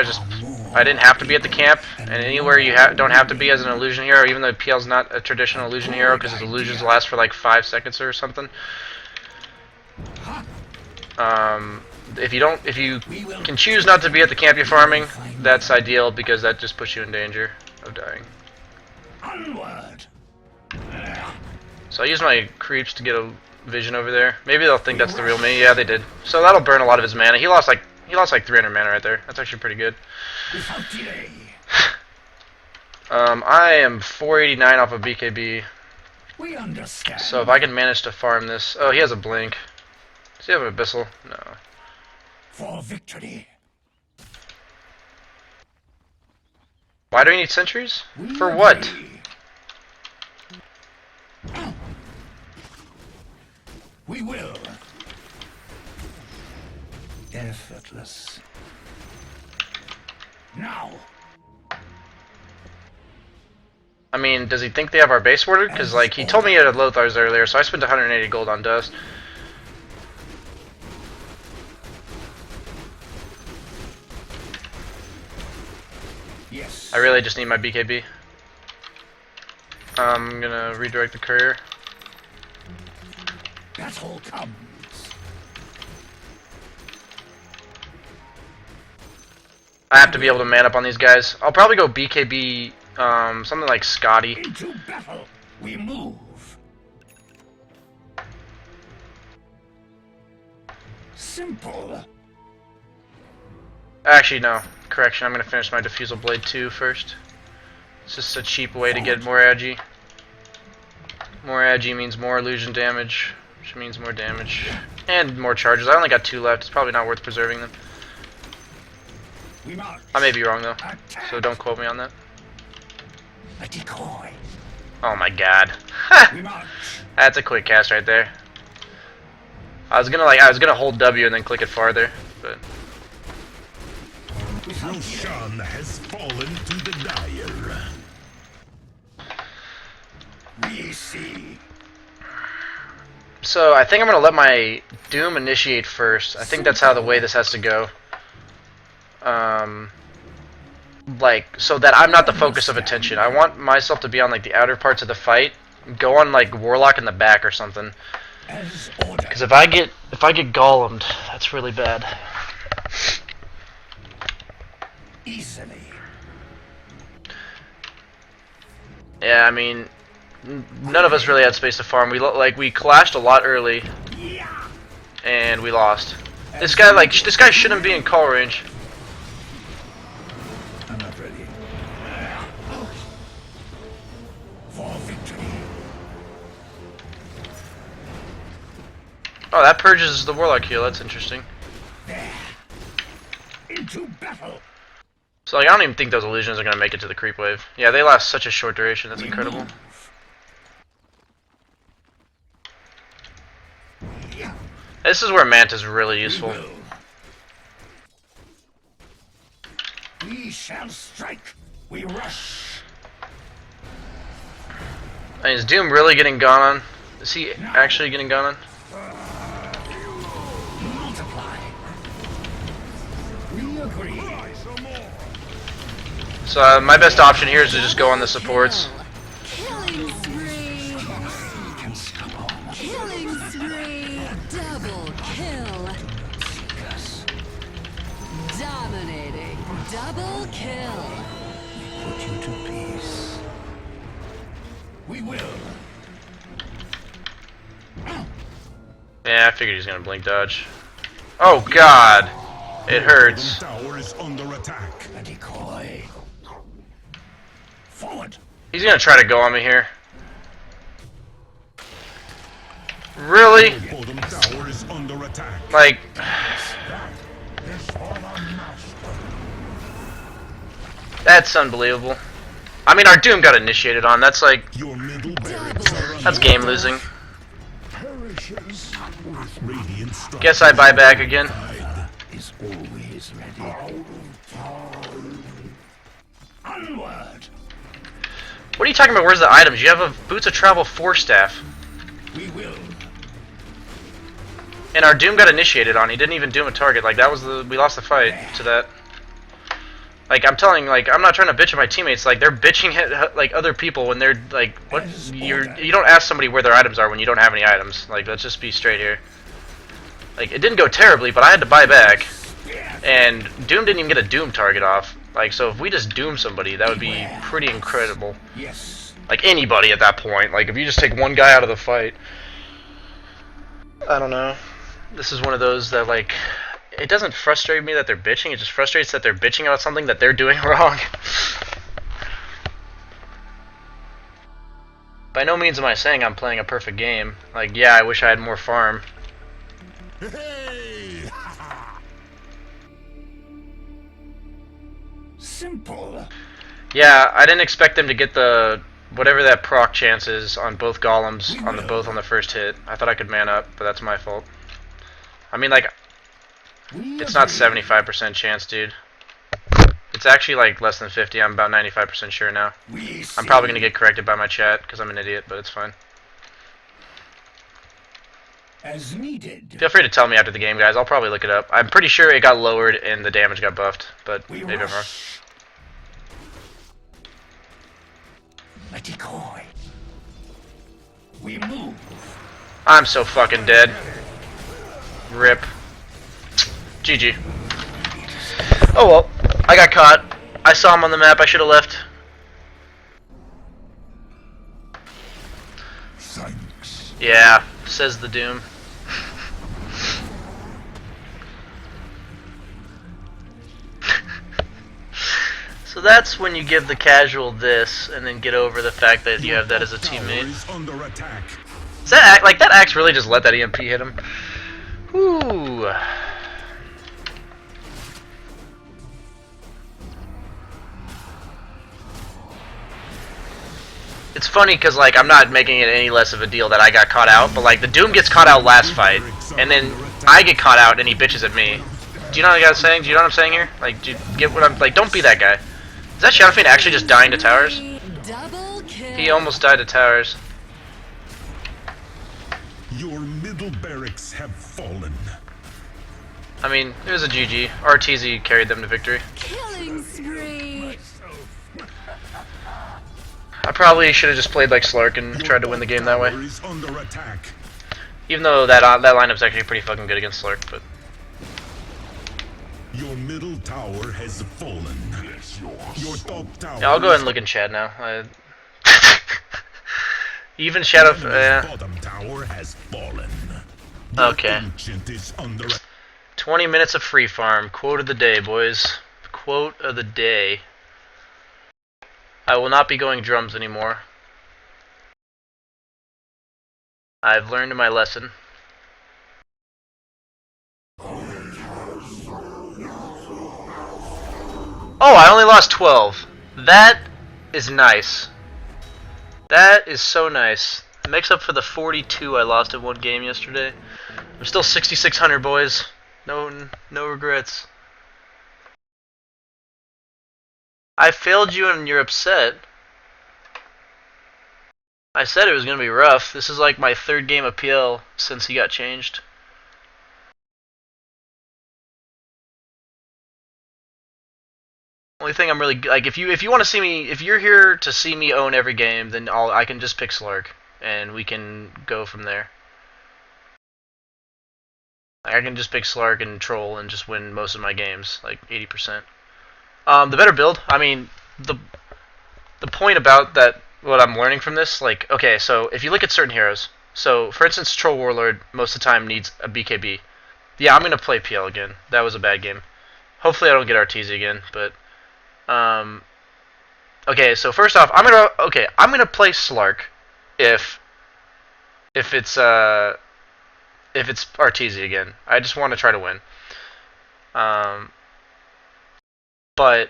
I didn't have to be at the camp, and anywhere you don't have to be as an illusion hero, even though PL's not a traditional illusion hero, because his illusions last for like 5 seconds or something. If you can choose not to be at the camp you're farming, that's ideal, because that just puts you in danger of dying. Onward. So I use my creeps to get a vision over there. Maybe they'll think that's the real me. Yeah, they did. So that'll burn a lot of his mana. He lost like 300 mana right there. That's actually pretty good. Without delay. I am 489 off of BKB. We understand. So if I can manage to farm this, oh, he has a blink. Does he have an abyssal? No. For victory. Why do we need sentries? We For what? agree. We will. Effortless. Now. I mean, does he think they have our base ordered? Because like he told me he had Lothar's earlier, so I spent 180 gold on dust. Yes. I really just need my BKB. I'm gonna redirect the courier. Battle comes. I have to be able to man up on these guys. I'll probably go BKB, something like Scotty. Into battle. We move. Simple. Actually, no. Correction, I'm gonna finish my Diffusal Blade 2 first. It's just a cheap way to get more agi. More agi means more illusion damage, which means more damage. And more charges. I only got 2 left. It's probably not worth preserving them. We march. I may be wrong though, Attack. so don't quote me on that. A decoy. Oh my god. We march. That's a quick cast right there. I was gonna hold W and then click it farther, but Roshan has fallen to the dire. We see. so I think I'm gonna let my Doom initiate first. I think that's how the way this has to go. Like, so that I'm not the focus of attention. I want myself to be on like the outer parts of the fight. Go on like Warlock in the back or something. As ordered. Because if I get golemed, that's really bad. Easily. Yeah, I mean, none of us really had space to farm. We clashed a lot early, Yeah. and we lost. This guy shouldn't be in call range. I'm not ready. Oh, that purges the Warlock heal. That's interesting. Into battle. So like, I don't even think those illusions are gonna make it to the creep wave. Yeah, they last such a short duration. That's incredible. This is where Manta is really useful. We shall strike. We rush. I mean, is Doom really getting gone on? Is he actually getting gone on? Multiply. We agree. So my best option here is to just go on the supports. Killing spree. Killing spree. Double kill. Dominating. Double kill. Put you to peace. We will. Yeah, I figured he's gonna blink dodge. Oh God, it hurts. Bottom tower is under attack. A decoy. Forward. He's gonna try to go on me here. Really? Bottom tower is under attack. Like, that's unbelievable. I mean, our Doom got initiated on. That's like, Your middle barracks are that's game losing. Radiant structures Guess I buy back again. Is always ready. Onward. What are you talking about? Where's the items? You have a Boots of Travel 4 staff. We will. And our Doom got initiated on. He didn't even Doom a target. Like, that was the... We lost the fight to that. Like, I'm telling, like, I'm not trying to bitch at my teammates. Like, they're bitching at, like, other people when they're, like, what? You don't ask somebody where their items are when you don't have any items. Like, let's just be straight here. Like, it didn't go terribly, but I had to buy back. And Doom didn't even get a Doom target off. Like, so if we just Doom somebody, that would be pretty incredible. Yes. Like, anybody at that point. Like, if you just take one guy out of the fight. I don't know. This is one of those that, like, it doesn't frustrate me that they're bitching. It just frustrates that they're bitching about something that they're doing wrong. By no means am I saying I'm playing a perfect game. Like, yeah, I wish I had more farm. Hey! Simple. Yeah, I didn't expect them to get the whatever that proc chance is on both golems on the first hit. I thought I could man up, but that's my fault. I mean, like, it's not 75% chance, dude. It's actually like less than 50. I'm about 95% sure now. I'm probably gonna get corrected by my chat because I'm an idiot, but it's fine. As needed. Feel free to tell me after the game, guys. I'll probably look it up. I'm pretty sure it got lowered and the damage got buffed, but We maybe I'm wrong. rush. A decoy. We move. I'm so fucking dead. Rip. GG. Oh well. I got caught. I saw him on the map. I should have left. Thanks. Yeah, says the Doom. So that's when you give the casual this, and then get over the fact that you have that as a Tower teammate. is under attack. Does that act, like that axe really just let that EMP hit him? Whoo. It's funny because, like, I'm not making it any less of a deal that I got caught out, but, like, the Doom gets caught out last fight, and then I get caught out and he bitches at me. Do you know what I'm saying? Do you know what I'm saying here? Like, do you get what I'm, like, don't be that guy. Is that Shadow Fiend actually just dying to towers? Double kill. He almost died to towers. Your middle barracks have fallen. I mean, it was a GG. RTZ carried them to victory. Killing spree. I probably should have just played like Slark and tried to win the game that way. Tower is under attack. Even though that lineup's actually pretty fucking good against Slark, but Your middle tower has fallen. Your top tower. yeah, I'll go ahead and look in chat now. Even Shadow. Bottom tower has fallen. Okay. Ancient is under 20 minutes of free farm. Quote of the day, boys. Quote of the day. I will not be going drums anymore. I've learned my lesson. Oh, I only lost 12. That is nice. That is so nice. It makes up for the 42 I lost in one game yesterday. I'm still 6,600, boys. No regrets. I failed you and you're upset. I said it was going to be rough. This is like my third game of PL since he got changed. Only thing I'm really like, if you want to see me, if you're here to see me own every game, then I can just pick Slark and we can go from there. I can just pick Slark and troll and just win most of my games, like 80%. The better build. I mean, the point about that, what I'm learning from this, like, okay, so if you look at certain heroes, so for instance, Troll Warlord most of the time needs a BKB. Yeah, I'm gonna play PL again. That was a bad game. Hopefully, I don't get Arteezy again, but. Okay, so first off, I'm gonna play Slark if it's Arteezy again. I just want to try to win. But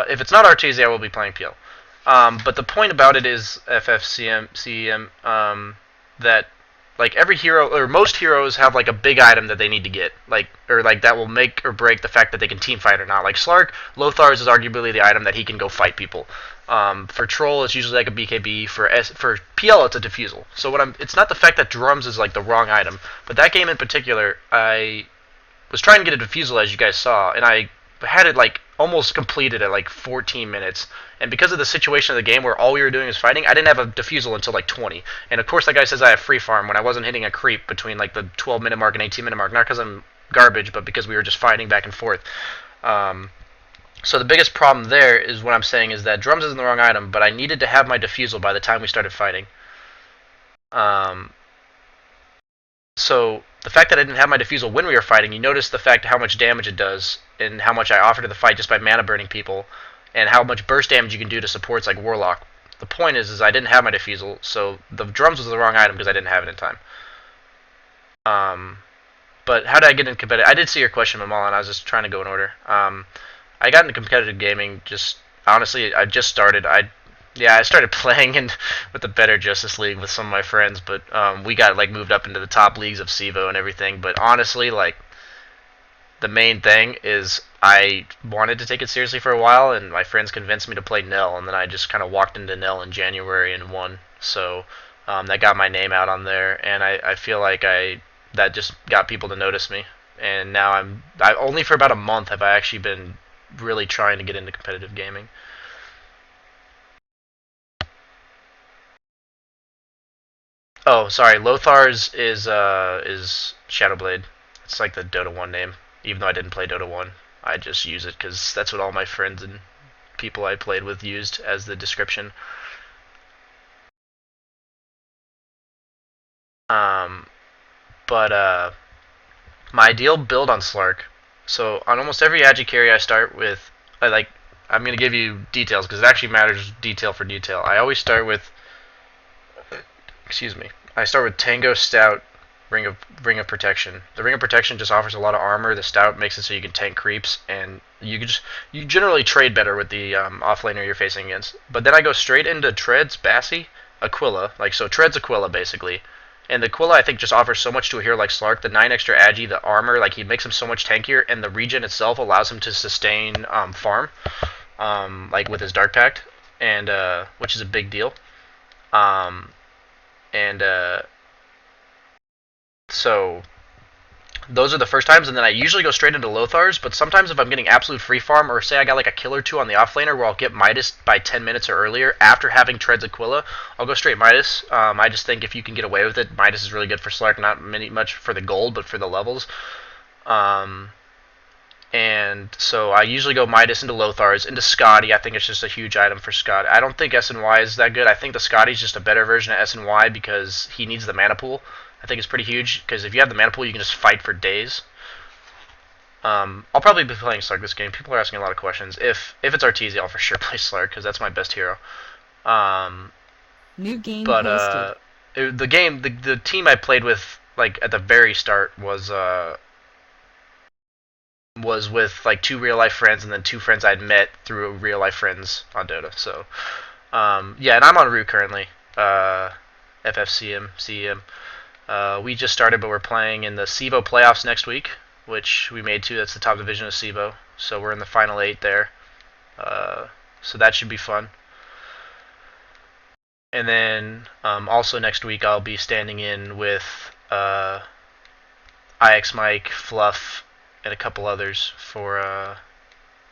if it's not Arteezy, I will be playing PL. But the point about it is FFCM that like every hero or most heroes have like a big item that they need to get, like that will make or break the fact that they can team fight or not. Like Slark, Lothar's is arguably the item that he can go fight people. For Troll, it's usually like a BKB. For PL, it's a defusal. So it's not the fact that drums is like the wrong item, but that game in particular, I was trying to get a defusal as you guys saw, and I had it like almost completed at like 14 minutes. And because of the situation of the game where all we were doing was fighting, I didn't have a defusal until like 20. And of course that guy says I have free farm when I wasn't hitting a creep between like the 12-minute mark and 18-minute mark. Not because I'm garbage, but because we were just fighting back and forth. So the biggest problem there is what I'm saying is that drums isn't the wrong item, but I needed to have my defusal by the time we started fighting. So the fact that I didn't have my defusal when we were fighting, you notice the fact how much damage it does and how much I offer to the fight just by mana burning people, and how much burst damage you can do to supports like Warlock. The point is I didn't have my defusal, so the drums was the wrong item because I didn't have it in time. But how did I get into competitive? I did see your question, Mamal, and I was just trying to go in order. I got into competitive gaming just honestly. I just started. I started playing with the better Justice League with some of my friends, but we got like moved up into the top leagues of CEVO and everything. But honestly, like the main thing is I wanted to take it seriously for a while, and my friends convinced me to play Nell, and then I just kind of walked into Nell in January and won. So that got my name out on there, and I feel like that just got people to notice me. And now I only for about a month have I actually been really trying to get into competitive gaming. Oh, sorry. Lothar's is Shadowblade. It's like the Dota 1 name. Even though I didn't play Dota 1, I just use it because that's what all my friends and people I played with used as the description. But my ideal build on Slark. So on almost every Agi carry I start with, I'm gonna give you details because it actually matters detail for detail. I always start with, excuse me, I start with Tango, Stout, Ring of Protection. The Ring of Protection just offers a lot of armor. The Stout makes it so you can tank creeps, and you generally trade better with the offlaner you're facing against. But then I go straight into Treads, Bassi, Aquila. So Treads, Aquila basically. And the Aquila I think just offers so much to a hero like Slark. The 9 extra agi, the armor, like he makes him so much tankier, and the regen itself allows him to sustain farm, like with his Dark Pact, and which is a big deal. So those are the first times, and then I usually go straight into Lothar's, but sometimes if I'm getting absolute free farm, or say I got like a kill or two on the offlaner where I'll get Midas by 10 minutes or earlier after having Treads Aquila, I'll go straight Midas. I just think if you can get away with it, Midas is really good for Slark, not much for the gold, but for the levels. And so I usually go Midas into Lothar's, into Scotty. I think it's just a huge item for Scott. I don't think SNY is that good. I think the Scotty's just a better version of SNY because he needs the mana pool. I think it's pretty huge because if you have the mana pool, you can just fight for days. I'll probably be playing Slark this game. People are asking a lot of questions. If it's Arteezy, I'll for sure play Slark because that's my best hero. New game but hosted. the team I played with like at the very start was was with like 2 real life friends and then 2 friends I'd met through real life friends on Dota. So yeah, and I'm on Root currently. FFCM, CEM. We just started, but we're playing in the SIVO playoffs next week, which we made to. That's the top division of SIVO. So we're in the final 8 there. So that should be fun. And then also next week I'll be standing in with IX Mike, Fluff, and a couple others for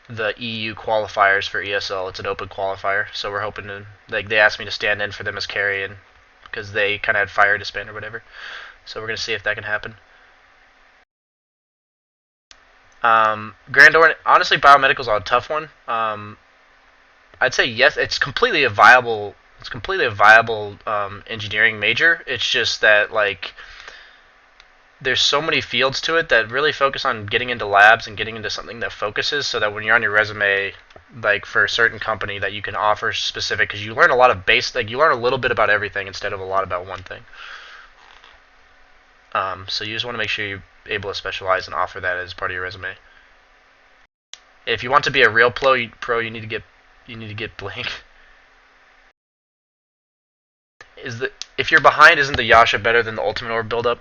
the EU qualifiers for ESL. It's an open qualifier, so we're hoping to, like, they asked me to stand in for them as carry, and because they kind of had fire to spend or whatever. So we're gonna see if that can happen. Grandor, honestly, biomedical's a tough one. I'd say yes, it's completely a viable. It's completely a viable engineering major. It's just that, like, there's so many fields to it that really focus on getting into labs and getting into something that focuses, so that when you're on your resume, like for a certain company, that you can offer specific, because you learn a lot of you learn a little bit about everything instead of a lot about one thing. So you just want to make sure you're able to specialize and offer that as part of your resume. If you want to be a real pro, you need to get Blink. If you're behind, isn't the Yasha better than the Ultimate Orb buildup?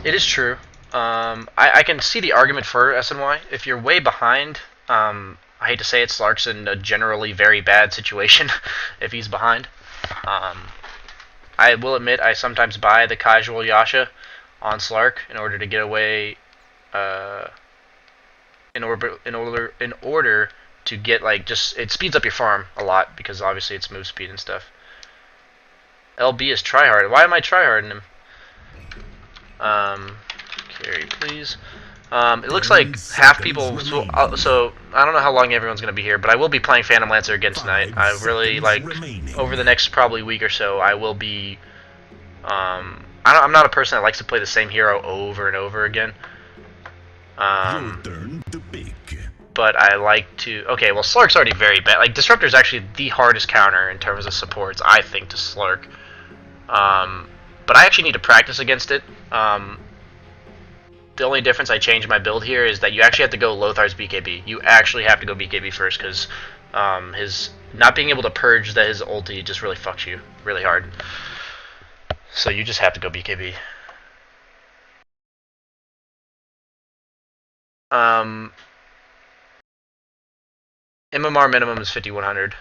It is true. I can see the argument for SNY. If you're way behind, I hate to say it, Slark's in a generally very bad situation if he's behind. I will admit I sometimes buy the casual Yasha on Slark in order to get away, in order to get, like, just, it speeds up your farm a lot because obviously it's move speed and stuff. LB is tryhard. Why am I tryharding him? Carry, please. It looks like half people. So I don't know how long everyone's gonna be here, but I will be playing Phantom Lancer again tonight. I really like over the next probably week or so. I will be. I'm not a person that likes to play the same hero over and over again. Your turn to pick. But I like to. Okay, well, Slark's already very bad. Like, Disruptor is actually the hardest counter in terms of supports, I think, to Slark. But I actually need to practice against it. The only difference I changed my build here is that you actually have to go Lothar's BKB. You actually have to go BKB first, because his not being able to purge his ulti just really fucks you really hard. So you just have to go BKB. MMR minimum is 5100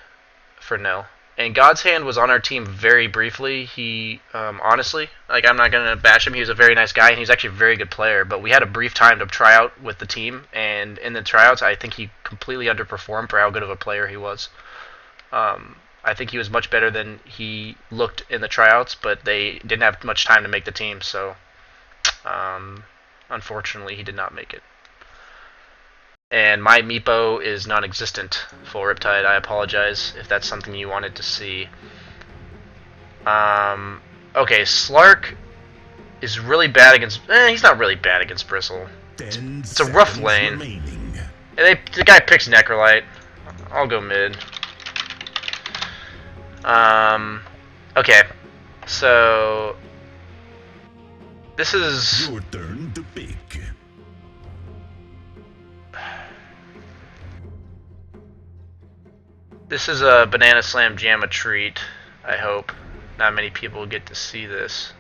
for Nell. And God's Hand was on our team very briefly. He, honestly, like, I'm not going to bash him. He was a very nice guy, and he's actually a very good player. But we had a brief time to try out with the team, and in the tryouts, I think he completely underperformed for how good of a player he was. I think he was much better than he looked in the tryouts, but they didn't have much time to make the team, so unfortunately, he did not make it. And my Meepo is non-existent, full Riptide. I apologize if that's something you wanted to see. Okay, Slark is really bad against... he's not really bad against Bristle. It's a rough lane. And the guy picks Necrolite. I'll go mid. Okay. So... this is... Your turn to pick. This is a Banana Slam Jam a treat, I hope. Not many people get to see this.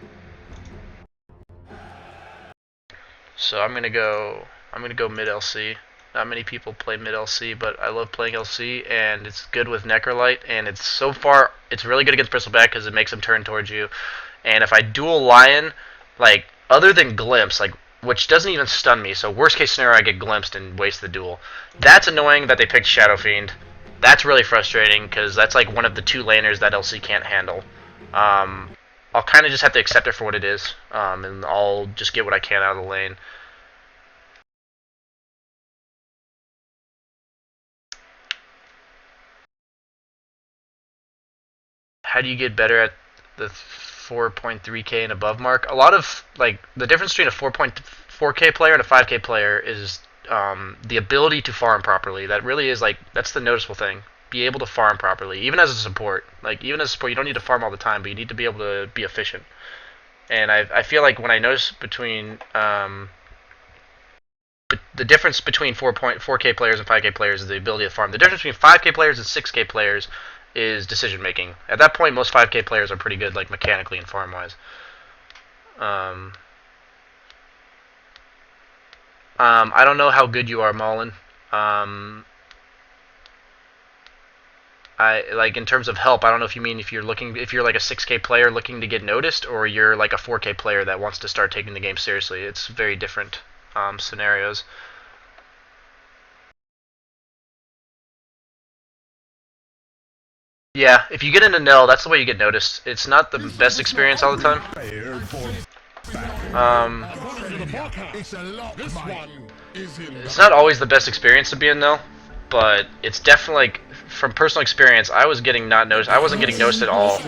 So I'm gonna go mid LC. Not many people play mid LC, but I love playing LC, and it's good with Necrolite, and it's really good against Bristleback because it makes him turn towards you. And if I dual Lion, like, other than Glimpse, like, which doesn't even stun me, so worst case scenario I get glimpsed and waste the duel. That's annoying that they picked Shadow Fiend. That's really frustrating because that's like one of the 2 laners that LC can't handle. I'll kind of just have to accept it for what it is, and I'll just get what I can out of the lane. How do you get better at the 4.3k and above mark? A lot of, like, the difference between a 4.4k player and a 5k player is the ability to farm properly. That really is, like, that's the noticeable thing. Be able to farm properly, even as a support. Like, even as a support, you don't need to farm all the time, but you need to be able to be efficient. And I feel like when I notice between the difference between 4K players and 5K players is the ability to farm. The difference between 5K players and 6K players is decision making. At that point, most 5K players are pretty good, like mechanically and farm wise. I don't know how good you are, Mullen. I like in terms of help. I don't know if you mean if you're like a 6K player looking to get noticed, or you're like a 4K player that wants to start taking the game seriously. It's very different scenarios. Yeah, if you get into Nell, that's the way you get noticed. It's not the best experience all the time. It's not always the best experience to be in Nell, but it's definitely, like, from personal experience, I was getting not noticed. I wasn't getting noticed at all.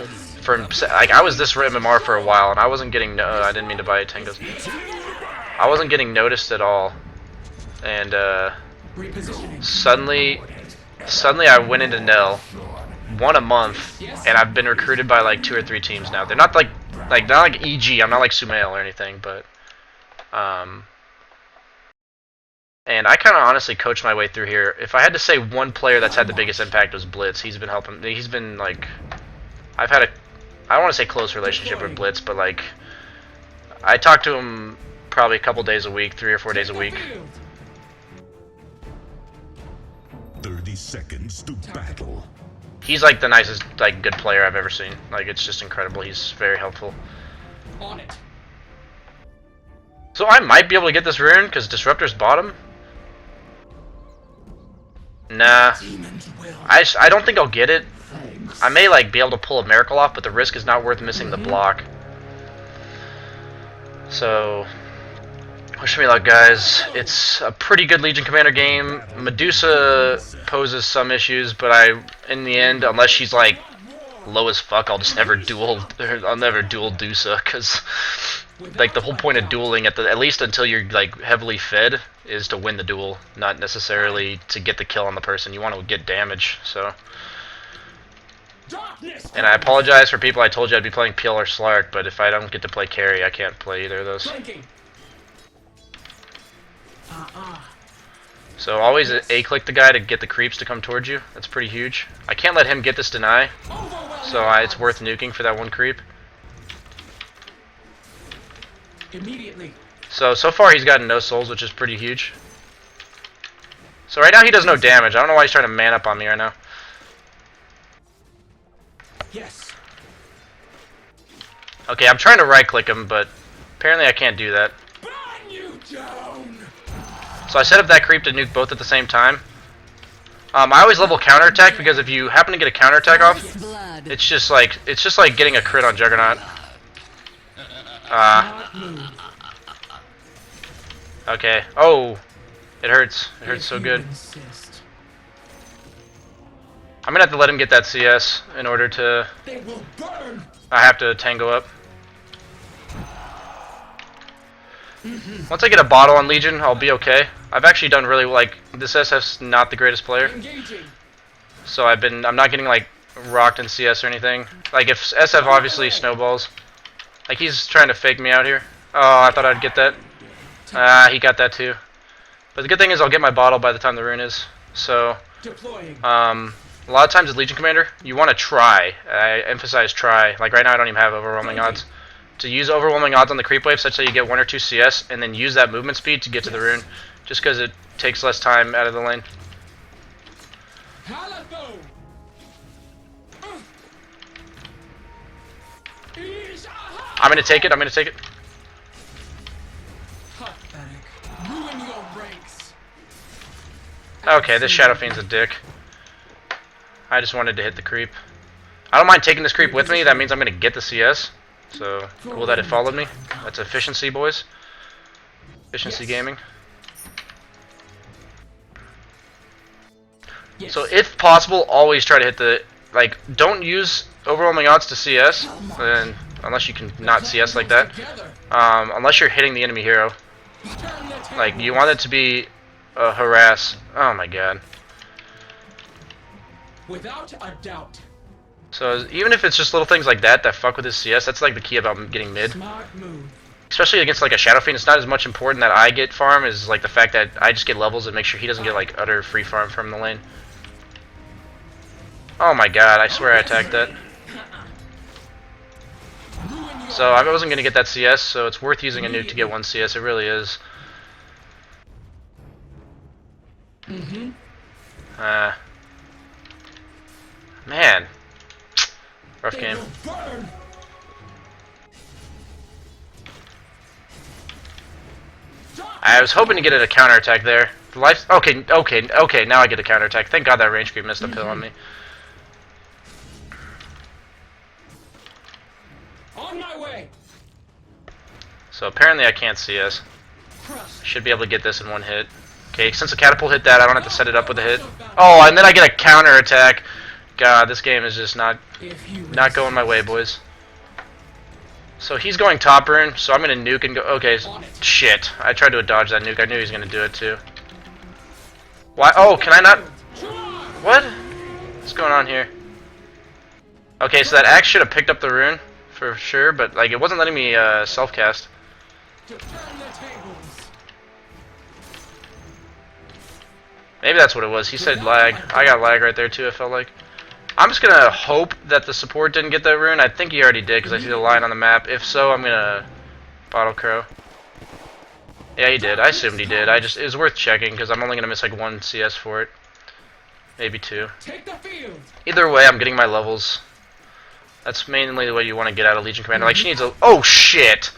From like, I was this MMR for a while, and I wasn't getting. I didn't mean to buy tangos. I wasn't getting noticed at all, and suddenly I went into Nell, won a month, and I've been recruited by like 2 or 3 teams now. They're not like EG. I'm not like Sumail or anything, but and I kind of honestly coached my way through here. If I had to say one player that's had the biggest impact, was Blitz. He's been helping. He's been like, I've had I don't want to say close relationship with Blitz, but like, I talk to him probably a couple days a week, 3 or 4 days a week. 30 seconds to battle. He's like the nicest, like, good player I've ever seen. Like, it's just incredible. He's very helpful. On it. So I might be able to get this rune because Disruptor's bottom. Nah, I don't think I'll get it. I may like be able to pull a miracle off, but the risk is not worth missing the block. So, wish me luck, guys. It's a pretty good Legion Commander game. Medusa poses some issues, but in the end, unless she's like low as fuck, I'll never duel Dusa, because like the whole point of dueling at least until you're like heavily fed is to win the duel, not necessarily to get the kill on the person. You want to get damage, so. And I apologize for people I told you I'd be playing Peel or Slark, but if I don't get to play carry, I can't play either of those. So always A-click the guy to get the creeps to come towards you. That's pretty huge. I can't let him get this deny, so it's worth nuking for that one creep. Immediately. So far he's gotten no souls, which is pretty huge. So right now he does no damage. I don't know why he's trying to man up on me right now. Yes. Okay, I'm trying to right-click him, but apparently I can't do that. Burn you down. So I set up that creep to nuke both at the same time. I always level counterattack because if you happen to get a counterattack off, Blood. it's just like getting a crit on Juggernaut. Okay. Oh, it hurts. It hurts so good. I'm gonna have to let him get that CS in order to. They will burn. I have to tango up. Once I get a bottle on Legion, I'll be okay. I've actually done really like this. SF's not the greatest player, Engaging. so I'm not getting like rocked in CS or anything. Like if SF obviously snowballs, like he's trying to fake me out here. Oh, I thought I'd get that. He got that too. But the good thing is I'll get my bottle by the time the rune is. So, Deploying. a lot of times as Legion Commander, you want to try. I emphasize try. Like right now I don't even have overwhelming odds. To use overwhelming odds on the creep wave such that you get 1 or 2 CS and then use that movement speed to get to the rune. Just because it takes less time out of the lane. Halado. I'm going to take it. Pathetic. Ruin your ranks. Okay, this Shadow Fiend's a dick. I just wanted to hit the creep. I don't mind taking this creep with me. That means I'm going to get the CS. So, cool that it followed me. That's efficiency, boys. Efficiency gaming. Yes. So, if possible, always try to hit the... Like, don't use overwhelming odds to CS. And, unless you can not CS like that. Together. Unless you're hitting the enemy hero. Turn the table. Like, you want it to be a harass. Oh my god. Without a doubt. So even if it's just little things like that that fuck with his CS, that's like the key about getting mid. Smart move. Especially against like a Shadow Fiend, it's not as much important that I get farm as like the fact that I just get levels and make sure he doesn't get like utter free farm from the lane. Oh my god, I swear I attacked that. So I wasn't gonna get that CS, so it's worth using a nuke to get 1 CS, it really is. Man. Rough game. Burn. I was hoping to get a counterattack there. The life. Okay, now I get a counterattack. Thank God that range creep missed a pill on me. On my way. So apparently I can't CS. Crush. Should be able to get this in 1 hit. Okay, since the catapult hit that, I don't have to set it up with a hit. Oh, and then I get a counterattack. God, this game is just not going my way, boys. So he's going top rune, so I'm gonna nuke and go. Okay, shit. I tried to dodge that nuke. I knew he was gonna do it too. Why? Oh, can I not? What? What's going on here? Okay, so that axe should have picked up the rune for sure, but like it wasn't letting me self cast. To turn the tables. Maybe that's what it was. He said lag. I got lag right there too. I felt like. I'm just gonna hope that the support didn't get that rune. I think he already did because I see the line on the map. If so, I'm gonna bottle crow. Yeah, he did. I assumed he did. It was worth checking because I'm only gonna miss like 1 CS for it, maybe 2. Take the field. Either way, I'm getting my levels. That's mainly what you want to get out of Legion Commander. Like she needs a. Oh shit!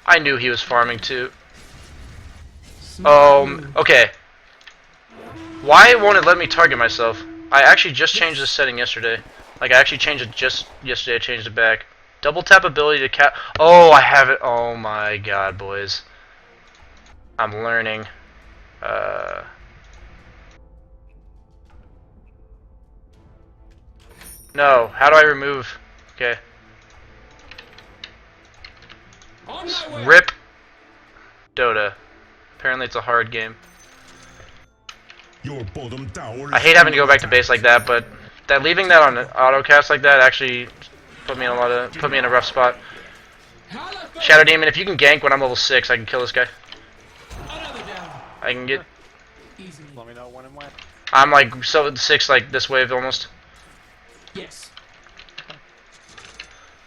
I knew he was farming too. Okay. Why won't it let me target myself? I actually just changed this setting yesterday. Like, I actually changed it just yesterday. I changed it back. Double tap ability to cap. Oh, I have it. Oh my god, boys. I'm learning. No. How do I remove? Okay. On my way. Rip Dota. Apparently it's a hard game. Your bottom tower is I hate having to go back to under base like that, but leaving that on autocast like that actually put me in a rough spot. Shadow Demon, if you can gank when I'm level 6, I can kill this guy. Another down. I can get. Easily. Let me know when and when. I'm like so 6 like this wave almost. Yes.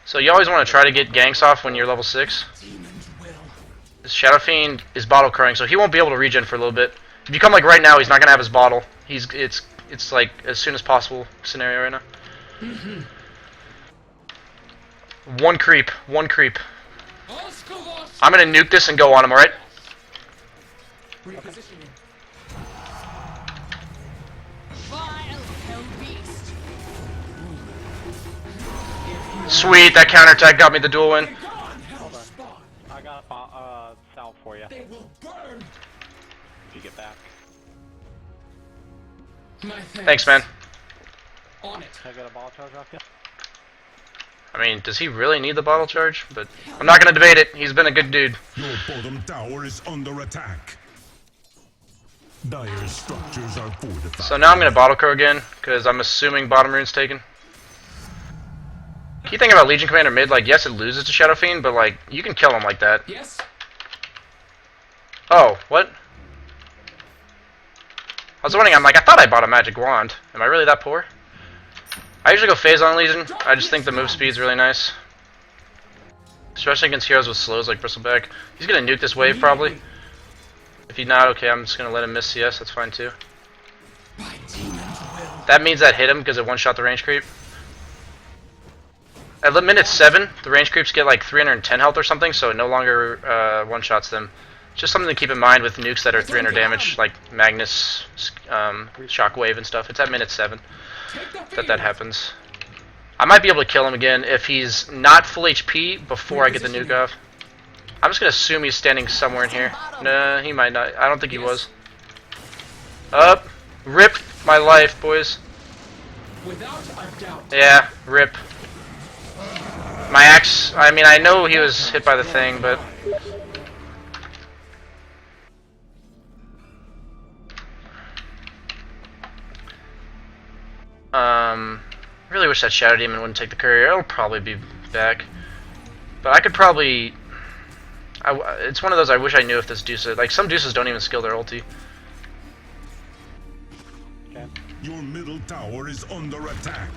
So you always want to try to get ganks off when you're level 6. Demons will. This Shadow Fiend is bottle crowing, so he won't be able to regen for a little bit. If you come like right now, he's not gonna have his bottle. It's like as soon as possible scenario right now. One creep. I'm gonna nuke this and go on him. All right. Repositioning. Vile hell beast. Sweet, that counterattack got me the duel win. Gone. Hell spawn. I got salve for you. They will burn. If you get back. My Thanks, man. On it. Can I get a ball charge off you? I mean, does he really need the bottle charge? But I'm not gonna debate it. He's been a good dude. Your bottom tower is under attack. Dire structures are fortified. So now I'm gonna bottle crow again because I'm assuming bottom rune's taken. Key thing about Legion Commander mid, like yes, it loses to Shadow Fiend, but like you can kill him like that. Yes. Oh, what? I was wondering, I thought I bought a magic wand. Am I really that poor? I usually go phase on Legion. I just think the move speed's really nice. Especially against heroes with slows like Bristleback. He's gonna nuke this wave probably. If he's not, okay, I'm just gonna let him miss CS, that's fine too. That means that hit him because it one-shot the range creep. At minute 7, the range creeps get like 310 health or something, so it no longer one-shots them. Just something to keep in mind with nukes that are 300 damage, like Magnus, Shockwave and stuff. It's at minute 7 that happens. I might be able to kill him again if he's not full HP before I get the nuke off. I'm just going to assume he's standing somewhere in here. Nah, he might not. I don't think he was. Up. Rip my life, boys. Without a doubt. Yeah, rip. My axe, I mean, I know he was hit by the thing, but... I really wish that Shadow Demon wouldn't take the courier. It'll probably be back. But I could probably... it's one of those I wish I knew if this Deuce... Like, some Deuces don't even skill their ulti. Okay. Your middle tower is under attack.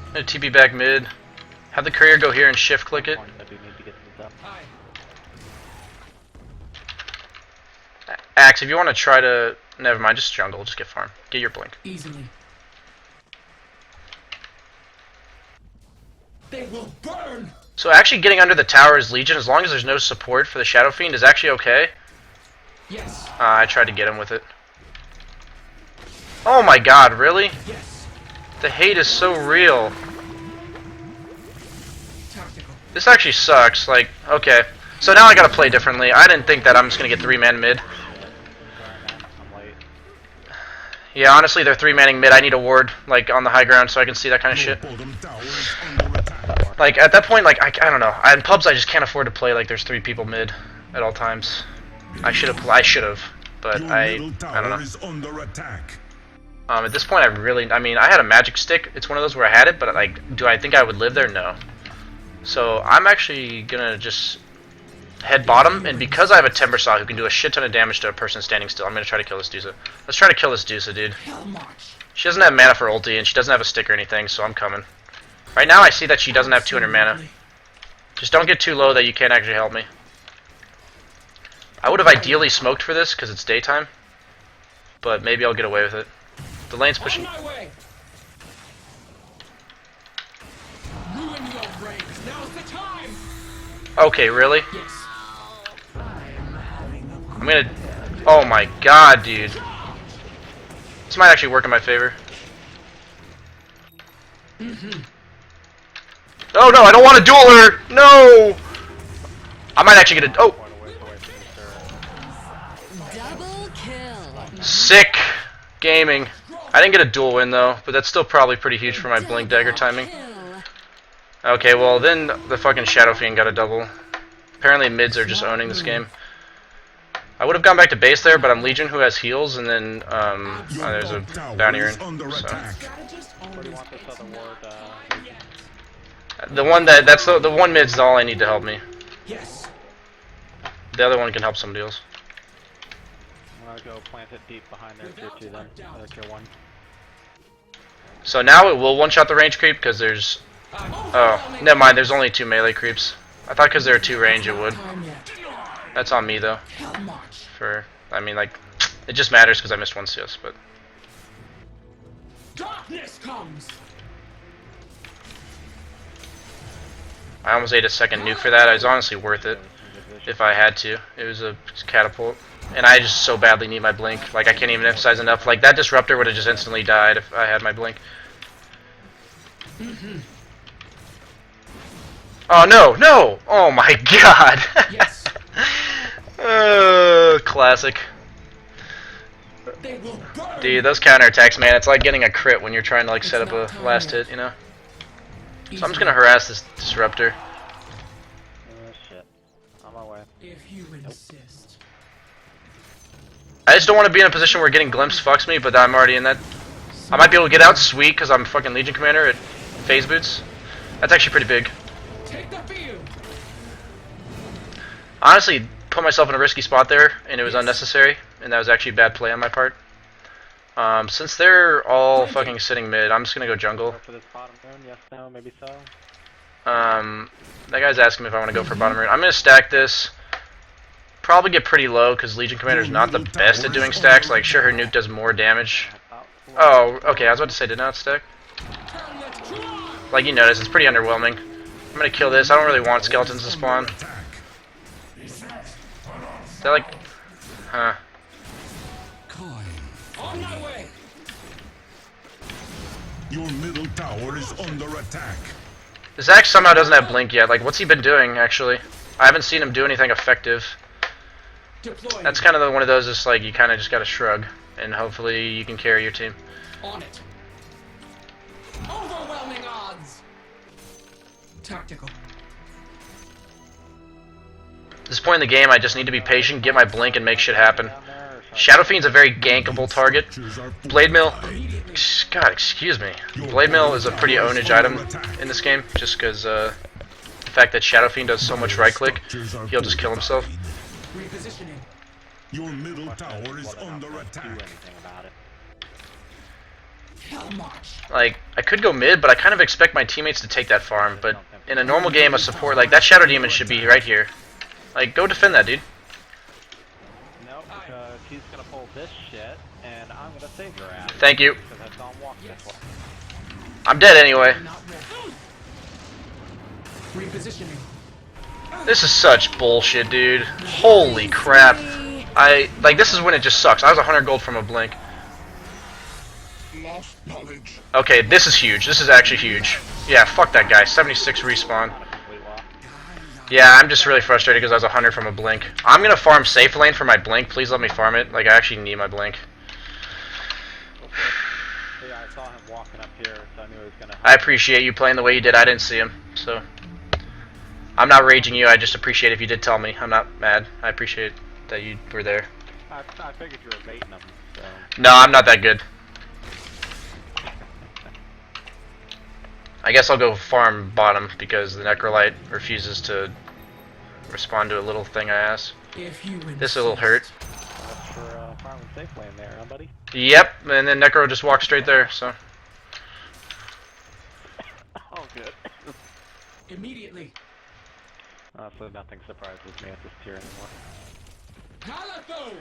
I'm gonna TP back mid. Have the courier go here and shift click it. Point that we need to get this up. Hi. Axe, if you want to try to... Never mind, just jungle. Just get farm. Get your blink. Easily. They will burn. So actually getting under the tower as Legion, as long as there's no support for the Shadow Fiend, is actually okay. Yes. I tried to get him with it. Oh my god, really? Yes. The hate is so real. Tactical. This actually sucks. Like, okay. So now I gotta play differently. I didn't think that I'm just gonna get 3-man mid. Sorry, man. I'm late. Yeah, honestly, they're 3-manning mid. I need a ward, like, on the high ground so I can see that kind of Your shit. bottom tower is under attack. Like, at that point, like, I don't know. In pubs, I just can't afford to play like there's 3 people mid at all times. I should have, but Your I middle don't tower know. is under attack. At this point, I mean, I had a magic stick. It's one of those where I had it, but, like, do I think I would live there? No. So, I'm actually gonna just head bottom, and because I have a Timber Saw who can do a shit ton of damage to a person standing still, I'm gonna try to kill this Dusa. Let's try to kill this Dusa, dude. Hell march. She doesn't have mana for ulti, and she doesn't have a stick or anything, so I'm coming. Right now, I see that she doesn't have 200 mana. Just don't get too low that you can't actually help me. I would have ideally smoked for this, because it's daytime. But maybe I'll get away with it. The lane's pushing... On my way. Ruin your brains. Now's the time. Okay, really? Yes. I'm gonna... Oh my god, dude. This might actually work in my favor. Oh no, I don't want to duel her! No! I might actually get a... Oh! Point away from the Double kill. Sick gaming. I didn't get a duel win though, but that's still probably pretty huge for my blink dagger timing. Kill. Okay, well then the fucking Shadow Fiend got a double. Apparently mids are just owning this game. I would have gone back to base there, but I'm Legion who has heals, and then Your there's a top tower bounty is rune. under So. attack. Where do you want this other ward? The one that's the one mid's all I need to help me. Yes. The other one can help somebody else. I'm gonna go plant it deep behind their tier 2 then. Tier 1. So now it will one-shot the range creep because there's... Oh, never mind. There's only 2 melee creeps. I thought because there are 2 range it would. Time yet. That's on me though. Hell march. I mean, like, it just matters because I missed 1 CS, but... Darkness comes. I almost ate a second nuke for that. It was honestly worth it if I had to. It was a catapult. And I just so badly need my blink. Like, I can't even emphasize enough. Like, that disruptor would have just instantly died if I had my blink. Oh, no! No! Oh my god! Yes. Classic. They will burn. Dude, those counterattacks, man, it's like getting a crit when you're trying to, like, set up a last hit, you know? So I'm just gonna harass this disruptor. Oh shit. On my way. If you insist. I just don't want to be in a position where getting glimpse fucks me, but I'm already in that. I might be able to get out sweet because I'm fucking Legion Commander at phase boots. That's actually pretty big. Take the field. Honestly, put myself in a risky spot there, and it was unnecessary, and that was actually a bad play on my part. Since they're all fucking sitting mid, I'm just gonna go jungle. Go for this bottom rune? Yes, no, maybe so. That guy's asking me if I want to go for bottom rune. I'm gonna stack this. Probably get pretty low because Legion Commander's not the best at doing stacks. Like, sure, her nuke does more damage. Oh, okay. I was about to say, did not stack. Turn that draw. Like you notice, it's pretty underwhelming. I'm gonna kill this. I don't really want skeletons to spawn. They're like, huh? On my way. Your middle tower is under attack. This axe somehow doesn't have blink yet. Like, what's he been doing actually? I haven't seen him do anything effective. Deploy. That's kind of one of those. Just like you kind of just gotta shrug, and hopefully you can carry your team. On it. Overwhelming odds. Tactical. At this point in the game, I just need to be patient, get my blink, and make shit happen. Shadow Fiend's a very gankable target. Blade Mill, God, excuse me. Blade Mail is a pretty ownage item in this game, just because the fact that Shadow Fiend does so much right click, he'll just kill himself. Repositioning. Your middle tower is Well, under they're not gonna attack. do anything about it. Hell march. Like, I could go mid, but I kind of expect my teammates to take that farm, but in a normal game of support, like, that Shadow Demon should be right here. Like, go defend that, dude. Nope, because he's gonna pull this shit, and I'm gonna save your ass. Thank you. Because I saw him walk this way. I'm dead anyway. Not ready. Repositioning. This is such bullshit, dude. Holy crap. Like, this is when it just sucks. I was 100 gold from a blink. Lost knowledge. Okay, this is huge. This is actually huge. Yeah, fuck that guy. 76 respawn. Not a complete walk. Yeah, I'm just really frustrated because I was 100 from a blink. I'm gonna farm safe lane for my blink. Please let me farm it. Like, I actually need my blink. Yeah, I saw him walking up here, so I knew he was gonna. I appreciate you playing the way you did. I didn't see him, so I'm not raging you. I just appreciate if you did tell me. I'm not mad. I appreciate that you were there. I figured you were baiting him. So. No, I'm not that good. I guess I'll go farm bottom because the Necrolite refuses to respond to a little thing I asked. If you This will hurt. That's for farming safe lane there, huh, buddy? Yep, and then Necro just walked straight there, so. Oh, good. immediately. So nothing surprises me at this tier anymore. Calico!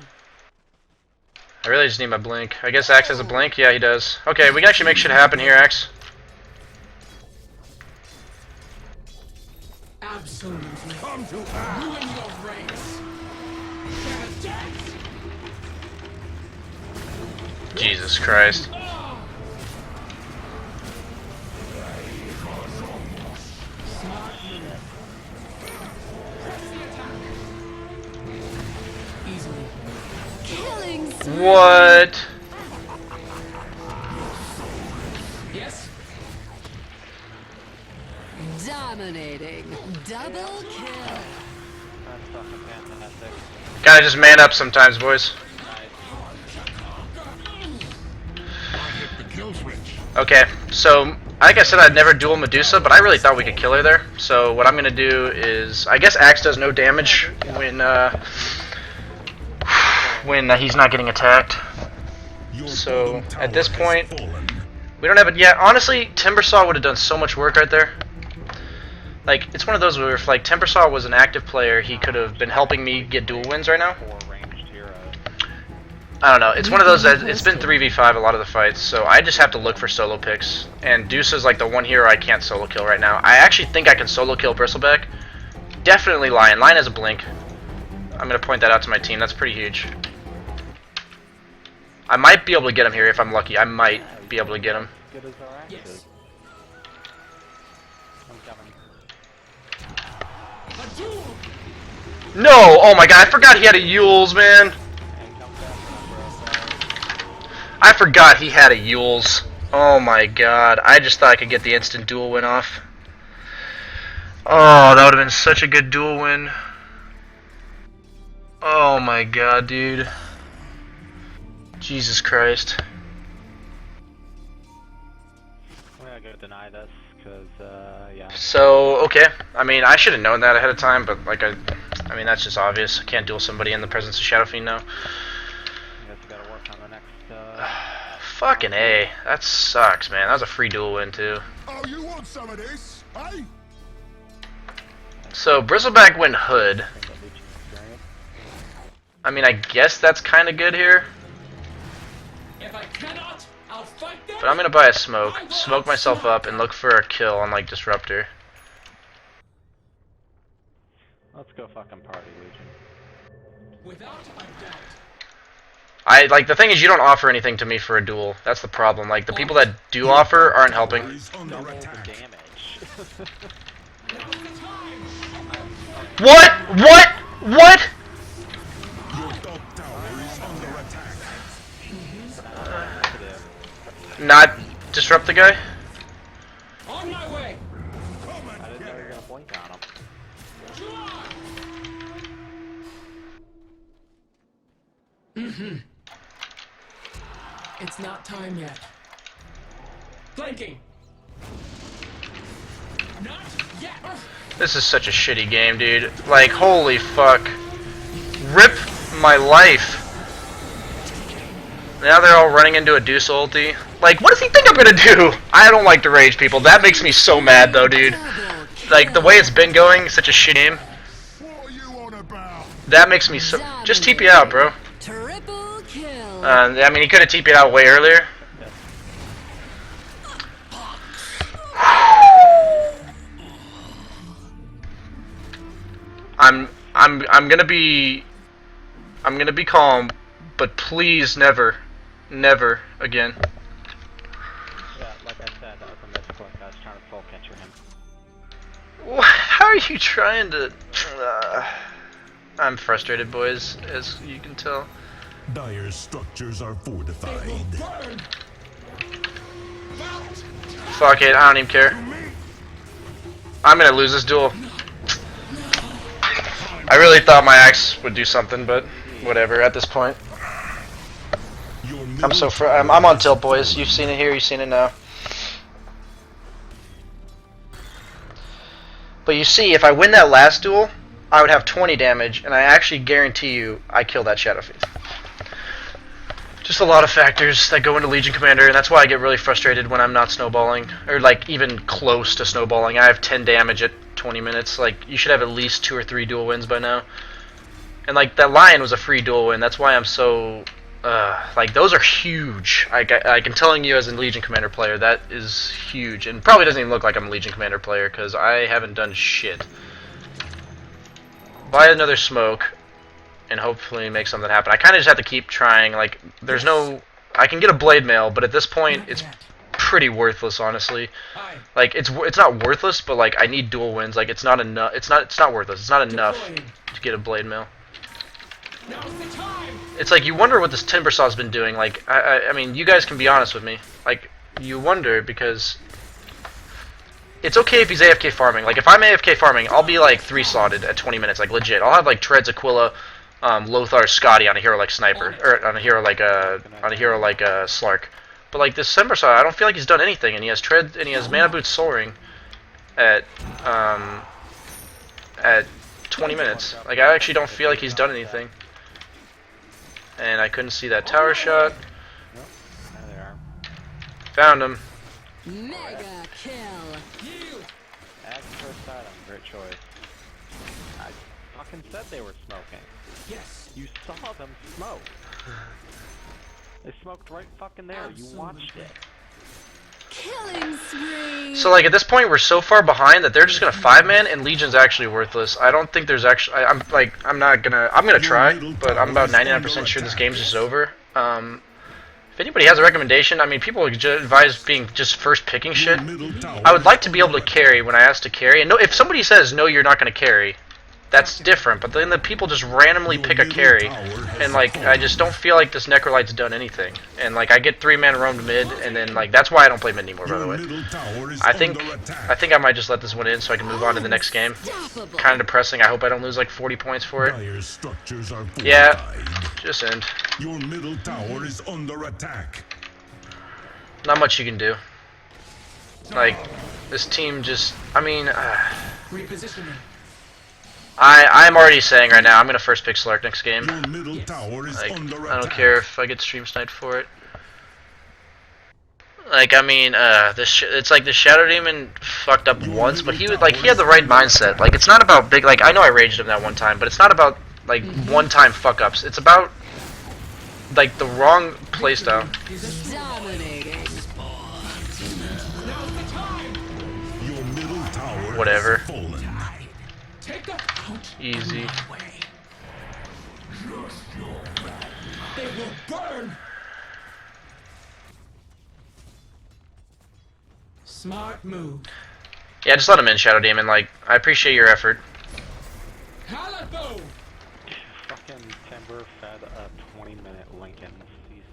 I really just need my blink. I guess Axe has a blink? Yeah, he does. Okay, we can actually make shit happen here, Axe. Absolutely. Come to Ruin your race. Death. Jesus Christ. Easily. Killing spree. What? Yes? Dominating. Double kill. That's fucking fantastic. Gotta just man up sometimes, boys. I hit the kill switch. Okay, so, like I said, I'd never duel Medusa, but I really thought we could kill her there. So what I'm gonna do is, I guess Axe does no damage when he's not getting attacked. Your So, bottom tower at this has point, fallen. we don't have it yet. Honestly, Timbersaw would have done so much work right there. Like, it's one of those where if, like, Timbersaw was an active player, he could have been helping me get duel wins right now. 4 ranged heroes. I don't know. It's one of those that it's been 3v5 a lot of the fights, so I just have to look for solo picks. And Deuce is like the one hero I can't solo kill right now. I actually think I can solo kill Bristleback. Definitely Lion. Lion has a blink. I'm going to point that out to my team. That's pretty huge. I might be able to get him here if I'm lucky. I might be able to get him. Good as our axes. Yes. I'm coming. A duel! No! Oh my god, I forgot he had a Yules, man. And come back, bro. I forgot he had a Yules. Oh my god. I just thought I could get the instant duel win off. Oh, that would have been such a good duel win. Oh my god, dude. Jesus Christ. I'm gonna go deny this, because, yeah. So, okay. I mean, I should have known that ahead of time, but, like, I mean, that's just obvious. I can't duel somebody in the presence of Shadow Fiend now. I guess we gotta work on the next, Fucking A. That sucks, man. That was a free duel win, too. Oh, you want some of this? Hey? So, Bristleback went Hood. thing that leads to experience. I mean, I guess that's kind of good here. If I cannot, I'll fight them! But I'm gonna buy a smoke, smoke myself up, and look for a kill on, like, Disruptor. Let's go fucking party, Legion. Without a doubt. Like, the thing is, you don't offer anything to me for a duel. That's the problem. Like, the people that do offer aren't helping. Tower is under Double the attack. damage. Now's the time! What? What? What? Your top tower is under attack. Not disrupt the guy? On my way! I didn't know you were gonna blink on him. It's not time yet. Flanking. Not yet. This is such a shitty game, dude. Like, holy fuck. Rip my life. Now they're all running into a Deuce ulti. Like, what does he think I'm gonna do? I don't like to rage people. That makes me so mad, though, dude. Like, the way it's been going, such a shit game. What are you on about? That makes me so... Just TP out, bro. Triple kill. I mean, he could have TP'd out way earlier. I'm gonna be calm, but please never again. Yeah, like I said, that was a misclick. I was trying to full catcher him. How are you trying to... I'm frustrated, boys, as you can tell. Dire's structures are fortified. Burn. Fuck it, I don't even care. I'm gonna lose this duel. I really thought my axe would do something, but whatever, at this point. I'm so I'm on tilt, boys. You've seen it here, you've seen it now. But you see, if I win that last duel, I would have 20 damage, and I actually guarantee you I kill that Shadow Fiend. Just a lot of factors that go into Legion Commander, and that's why I get really frustrated when I'm not snowballing, or like even close to snowballing. I have 10 damage at 20 minutes. Like, you should have at least 2 or 3 duel wins by now. And like, that Lion was a free duel win. That's why I'm so like, those are huge. Like, I'm telling you as a Legion Commander player, that is huge, and probably doesn't even look like I'm a Legion Commander player because I haven't done shit. Buy another smoke and hopefully make something happen. I kind of just have to keep trying. Like, there's no... I can get a Blade Mail, but at this point, it's pretty worthless, honestly. Like, it's not worthless, but like, I need dual wins. Like, it's not enough. It's not worthless. It's not enough to get a Blade Mail. It's like, you wonder what this Timbersaw's been doing. Like, I mean, you guys can be honest with me. Like, you wonder because it's okay if he's AFK farming. Like, if I'm AFK farming, I'll be like 3-slotted at 20 minutes, like legit. I'll have like Treads, Aquila, Lothar, Scotty on a hero like Sniper, or on a hero like Slark. But like this Timbersaw, I don't feel like he's done anything, and he has Tread and he has Mana Boots soaring at 20 minutes. Like, I actually don't feel like he's done anything. And I couldn't see that tower shot. Nope. There they are. Found him. Mega kill. Axe first item. Great choice. I fucking said they were smoking. Yes. You saw them smoke. They smoked right fucking there. You watched it. Killing spree. So like, at this point, we're so far behind that they're just gonna 5-man, and Legion's actually worthless. I don't think there's actually. I'm gonna try, but I'm about 99% sure this game's just over. If anybody has a recommendation, I mean, people advise being just first picking shit. I would like to be able to carry when I ask to carry. And no, if somebody says no, you're not gonna carry, that's different. But then the people just randomly pick a carry, and like, I just don't feel like this Necrolight's done anything. And like, I get 3-man roamed mid, and then like, that's why I don't play mid anymore. By the way, I think I might just let this one in so I can move on to the next game. Kind of depressing. I hope I don't lose like 40 points for it. Dire's structures are fortified. Yeah, just end. Your middle tower is under attack. Not much you can do. Like, this team just, I mean, Repositioning. I'm already saying right now, I'm gonna first pick Slark next game. Your middle tower is Like, under I don't attack. care if I get stream sniped for it. Like, I mean, it's like the Shadow Demon fucked up once, but he had the right mindset. Like, it's not about big, like, I know I raged him that one time, but it's not about, like, one-time fuck-ups. It's about, like, the wrong playstyle. Dominating. Your middle tower Whatever. has fallen. Take them out. Easy. They will burn. Smart move. Yeah, just let him in, Shadow Demon. Like, I appreciate your effort. Calico. Fucking Timber fed a 20-minute Lincoln.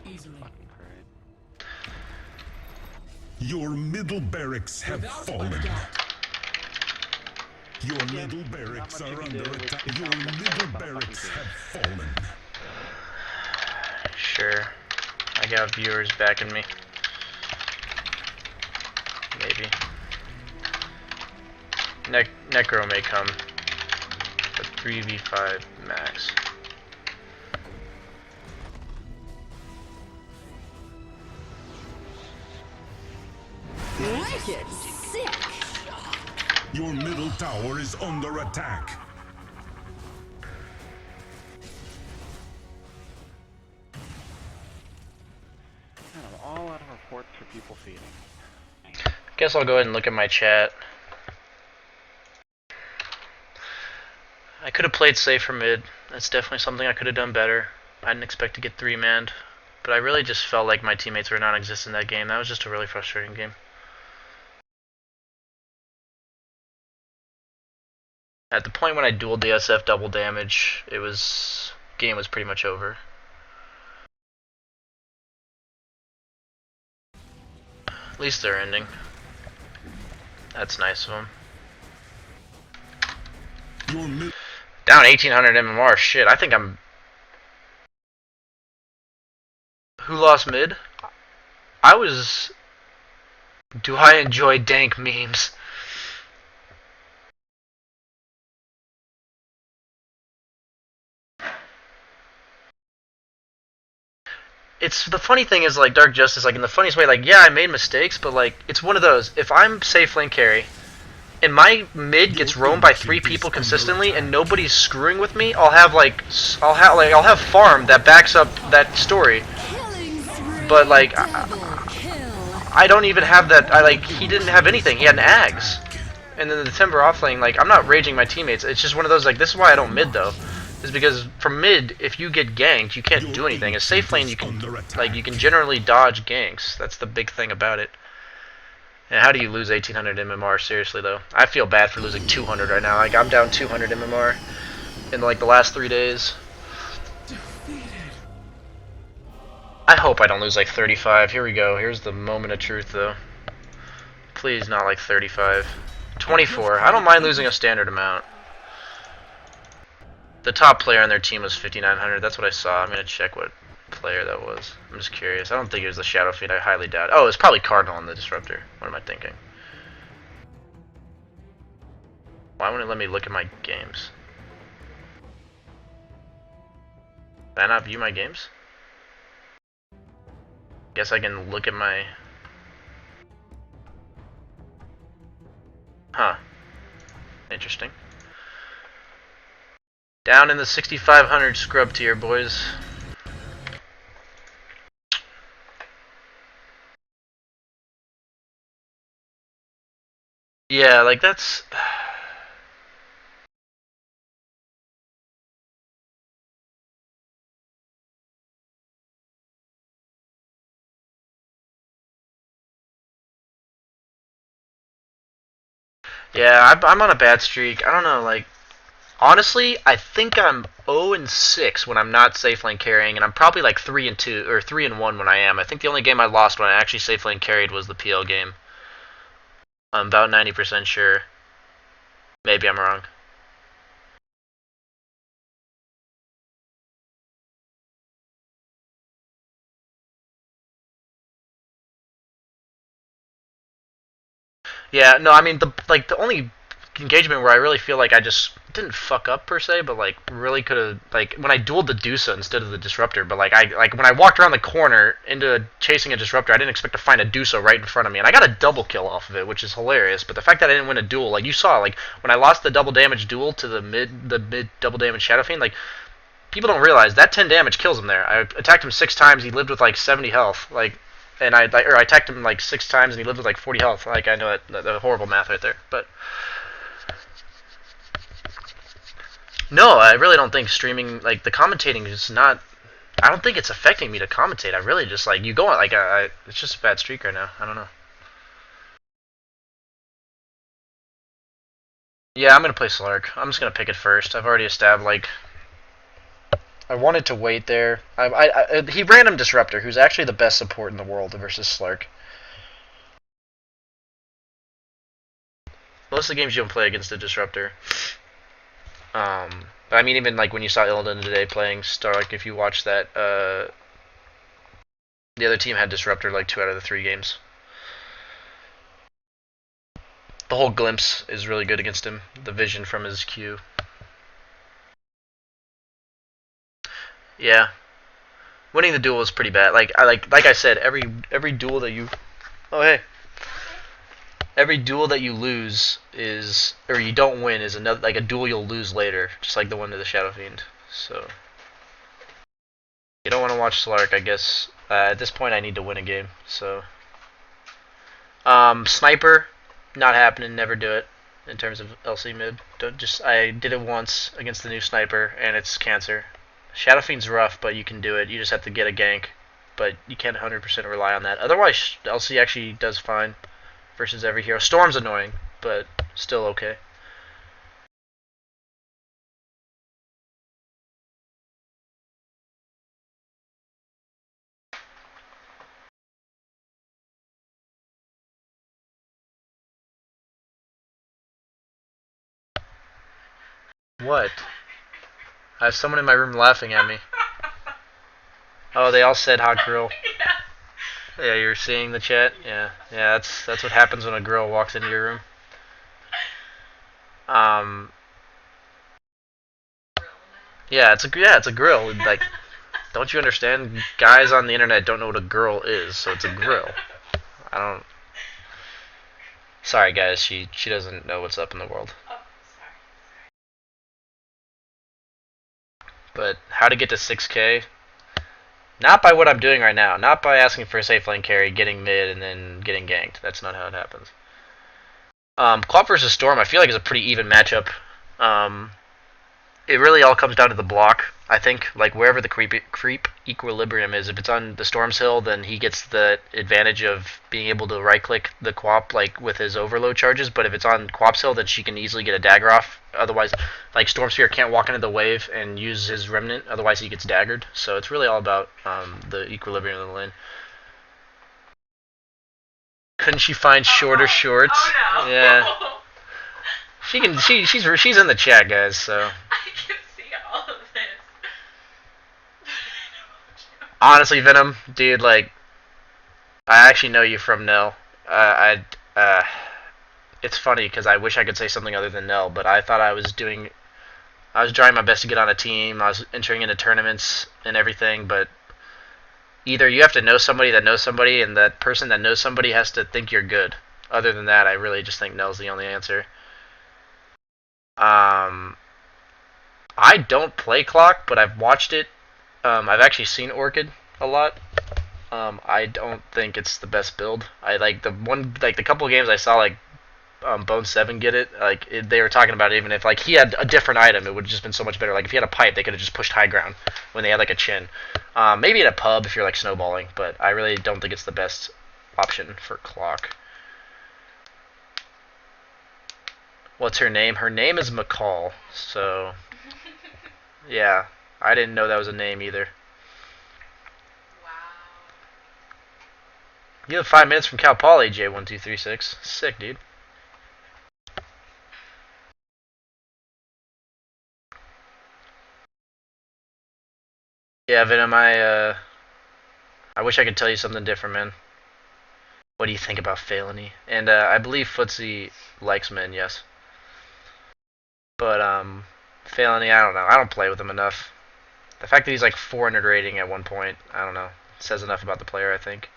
He's Easily. fucking great. Your middle barracks have Without a fallen. doubt. Your middle barracks not are much you under can do. attack. It's Your not much middle you can barracks do. have fallen. Sure. I got viewers backing me. Necro may come. But 3v5 max. Wicked sick. Your middle tower is under attack. Kind of all out of reports for people feeding. Guess I'll go ahead and look at my chat. I could have played safe for mid. That's definitely something I could have done better. I didn't expect to get 3-manned. But I really just felt like my teammates were non-existent in that game. That was just a really frustrating game. At the point when I dual DSF double damage, game was pretty much over. At least they're ending. That's nice of them. Your mid Down 1800 MMR. Shit, I think I'm... Who lost mid? Do I enjoy dank memes? It's the funny thing is, like, Dark Justice, like, in the funniest way, like, yeah, I made mistakes, but like, it's one of those. If I'm safe lane carry and my mid gets roamed by 3 people consistently and nobody's screwing with me, I'll have farm that backs up that story. Killing spree. But like, Double kill. I don't even have that. He didn't have anything. He had an Ags, and then the Timber off lane. Like, I'm not raging my teammates. It's just one of those, like, this is why I don't mid though, is because from mid, if you get ganked, you can't do anything. A safe lane, you can generally dodge ganks. That's the big thing about it. And how do you lose 1800 MMR? Seriously though, I feel bad for losing 200 right now. Like, I'm down 200 MMR in like the last 3 days. I hope I don't lose like 35. Here we go. Here's the moment of truth though. Please not like 35. 24. I don't mind losing a standard amount. The top player on their team was 5900. That's what I saw. I'm gonna check what player that was. I'm just curious. I don't think it was the Shadow Fiend. I highly doubt. Oh, it's probably Cardinal on the Disruptor. What am I thinking? Why wouldn't it let me look at my games? Did I not view my games? Guess I can look at my... Huh. Interesting. Down in the 6500 scrub tier, boys. Yeah, like, that's... Yeah, I'm on a bad streak. I don't know, like... Honestly, I think I'm 0-6 when I'm not safe lane carrying, and I'm probably like 3-2 or 3-1 when I am. I think the only game I lost when I actually safe lane carried was the PL game. I'm about 90% sure. Maybe I'm wrong. Yeah, no, I mean, the only engagement where I really feel like I just didn't fuck up per se, but like really could have, like, when I dueled the Dusa instead of the Disruptor, but like when I walked around the corner into chasing a Disruptor, I didn't expect to find a Dusa right in front of me, and I got a double kill off of it, which is hilarious. But the fact that I didn't win a duel, like you saw, like when I lost the double damage duel to the mid double damage Shadow Fiend, like people don't realize that 10 damage kills him there. I attacked him 6 times, he lived with like 70 health, like. And I attacked him like 6 times, and he lived with like 40 health. Like, I know the horrible math right there, but no, I really don't think streaming, like, the commentating is not. I don't think it's affecting me to commentate. I really just, like, you go on, like, it's just a bad streak right now. I don't know. Yeah, I'm gonna play Slark. I'm just gonna pick it first. I've already established, like. I wanted to wait there. He random Disruptor, who's actually the best support in the world versus Slark. Most of the games you don't play against a Disruptor. I mean, even like when you saw Illidan today playing Stark, if you watch that, the other team had Disruptor like 2 out of the 3 games. The whole glimpse is really good against him. The vision from his Q. Yeah. Winning the duel is pretty bad. Like I said, every duel that you every duel that you lose is, or you don't win, is another, like a duel you'll lose later, just like the one to the Shadow Fiend. So you don't want to watch Slark, I guess. At this point I need to win a game. So Sniper, not happening, never do it in terms of LC mid. I did it once against the new Sniper and it's cancer. Shadow Fiend's rough, but you can do it. You just have to get a gank, but you can't 100% rely on that. Otherwise, LC actually does fine versus every hero. Storm's annoying, but still okay. What? I have someone in my room laughing at me. Oh, they all said hot girl. Yeah, you're seeing the chat. Yeah, that's what happens when a girl walks into your room. Yeah, it's a grill. Like, don't you understand? Guys on the internet don't know what a girl is, so it's a grill. I don't. Sorry, guys. She doesn't know what's up in the world. But how to get to 6K? Not by what I'm doing right now. Not by asking for a safe lane carry, getting mid, and then getting ganked. That's not how it happens. Clop versus Storm, I feel like is a pretty even matchup. It really all comes down to the block, I think. Like, wherever the creep equilibrium is, if it's on the Storm's hill, then he gets the advantage of being able to right-click the Quap, like, with his overload charges. But if it's on Quap's hill, then she can easily get a dagger off. Otherwise, like, Storm Sphere can't walk into the wave and use his Remnant, otherwise he gets daggered. So it's really all about the equilibrium of the lane. Couldn't she find shorter shorts? Oh no. Yeah. She can. She's in the chat, guys. So. I can see all of this. Honestly, Venom, dude, like, I actually know you from Nell. It's funny because I wish I could say something other than Nell, but I thought I was trying my best to get on a team. I was entering into tournaments and everything, but either you have to know somebody that knows somebody, and that person that knows somebody has to think you're good. Other than that, I really just think Nell's the only answer. I don't play Clock, but I've watched it. I've actually seen Orchid a lot. I don't think it's the best build. I like the couple of games I saw, like Bone 7 get it. Like they were talking about it, even if like he had a different item, it would have just been so much better. Like if he had a pipe, they could have just pushed high ground when they had like a chin. Maybe in a pub if you're like snowballing, but I really don't think it's the best option for Clock. What's her name? Her name is McCall. So, yeah. I didn't know that was a name either. Wow. You have 5 minutes from Cal Poly, J1236. Sick, dude. Yeah, Venom, I wish I could tell you something different, man. What do you think about Phalony? And I believe Footsie likes men, yes. But Phalony, I don't know. I don't play with him enough. The fact that he's like 400 rating at one point, I don't know. It says enough about the player, I think.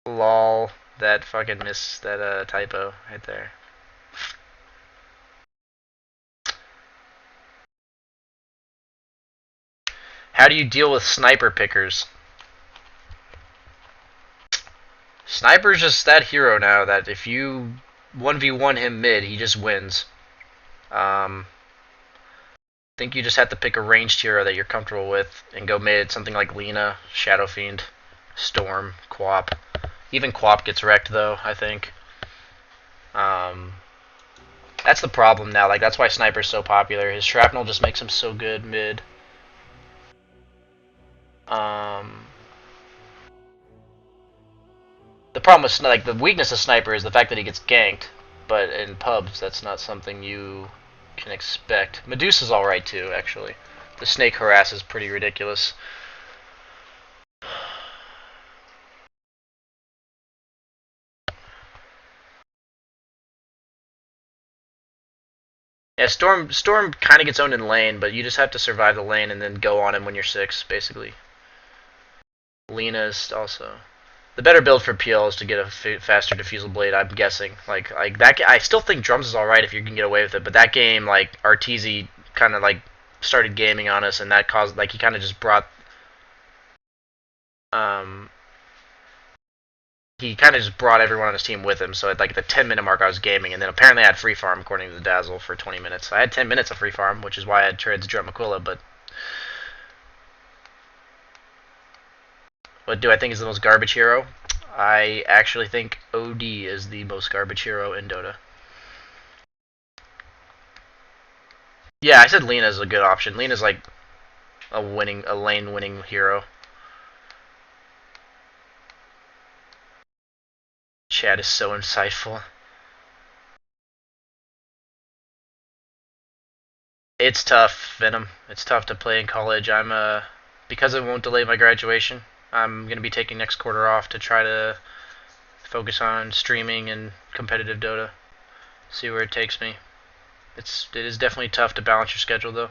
Lol, that fucking that typo right there. How do you deal with sniper pickers? Sniper's just that hero now that if you 1v1 him mid, he just wins. I think you just have to pick a ranged hero that you're comfortable with and go mid. Something like Lina, Shadow Fiend, Storm, Quap. Even Quap gets wrecked though, I think. That's the problem now. Like that's why Sniper's so popular. His shrapnel just makes him so good mid. The problem with the weakness of Sniper is the fact that he gets ganked, but in pubs that's not something you can expect. Medusa's alright too, actually. The snake harass is pretty ridiculous. Yeah, Storm kind of gets owned in lane, but you just have to survive the lane and then go on him when you're 6, basically. Lena's also the better build for PL is to get a faster diffusal blade. I'm guessing like that. I still think drums is all right if you can get away with it, but that game like Arteezy kind of like started gaming on us, and that caused like he kind of just brought everyone on his team with him. So at like the 10-minute mark I was gaming, and then apparently I had free farm according to the Dazzle for 20 minutes. I had 10 minutes of free farm, which is why I had tried to drum Aquila, but. What do I think is the most garbage hero? I actually think OD is the most garbage hero in Dota. Yeah, I said Lena's a good option. Lena's like a lane winning hero. Chat is so insightful. It's tough, Venom. It's tough to play in college. Because it won't delay my graduation, I'm going to be taking next quarter off to try to focus on streaming and competitive Dota. See where it takes me. It is definitely tough to balance your schedule, though.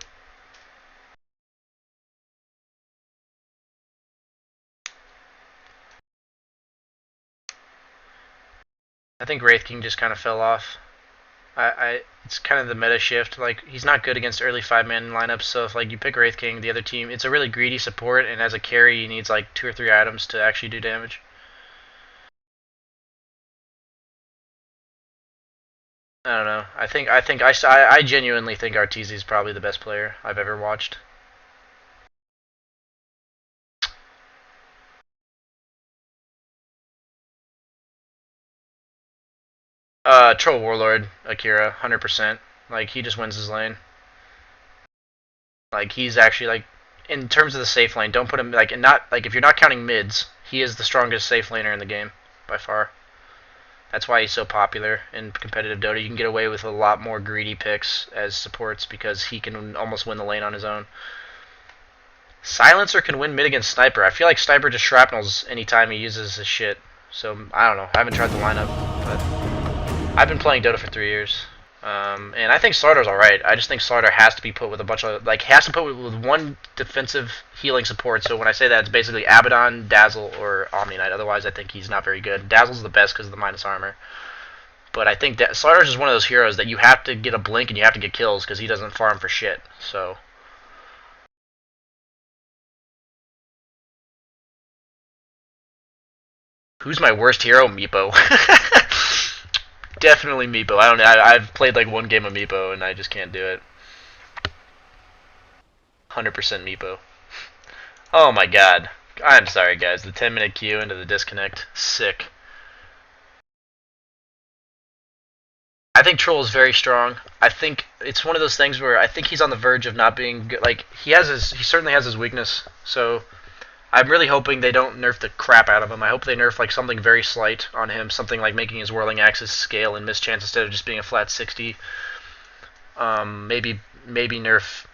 I think Wraith King just kind of fell off. It's kind of the meta shift. Like, he's not good against early 5-man lineups, so if like you pick Wraith King, the other team, it's a really greedy support, and as a carry, he needs like 2 or 3 items to actually do damage. I don't know. I genuinely think Arteezy is probably the best player I've ever watched. Troll Warlord, Akira, 100%. Like, he just wins his lane. Like, he's actually, like, in terms of the safe lane, don't put him, like, if you're not counting mids, he is the strongest safe laner in the game, by far. That's why he's so popular in competitive Dota. You can get away with a lot more greedy picks as supports because he can almost win the lane on his own. Silencer can win mid against Sniper. I feel like Sniper just shrapnels anytime he uses his shit. So, I don't know. I haven't tried the lineup, but I've been playing Dota for 3 years. And I think Slardr's alright. I just think Slardr has to be put with a bunch of, like, has to put with one defensive healing support. So when I say that, it's basically Abaddon, Dazzle, or Omni Knight. Otherwise, I think he's not very good. Dazzle's the best because of the minus armor. But I think that Slardr's just one of those heroes that you have to get a blink and you have to get kills because he doesn't farm for shit. So. Who's my worst hero? Meepo. Definitely Meepo. I've played like one game of Meepo and I just can't do it. 100% Meepo. Oh my god. I'm sorry guys. The 10-minute queue into the disconnect. Sick. I think Troll is very strong. I think it's one of those things where I think he's on the verge of not being good. Like, he certainly has his weakness. So I'm really hoping they don't nerf the crap out of him. I hope they nerf like something very slight on him, something like making his whirling axis scale and mischance instead of just being a flat 60. Maybe nerf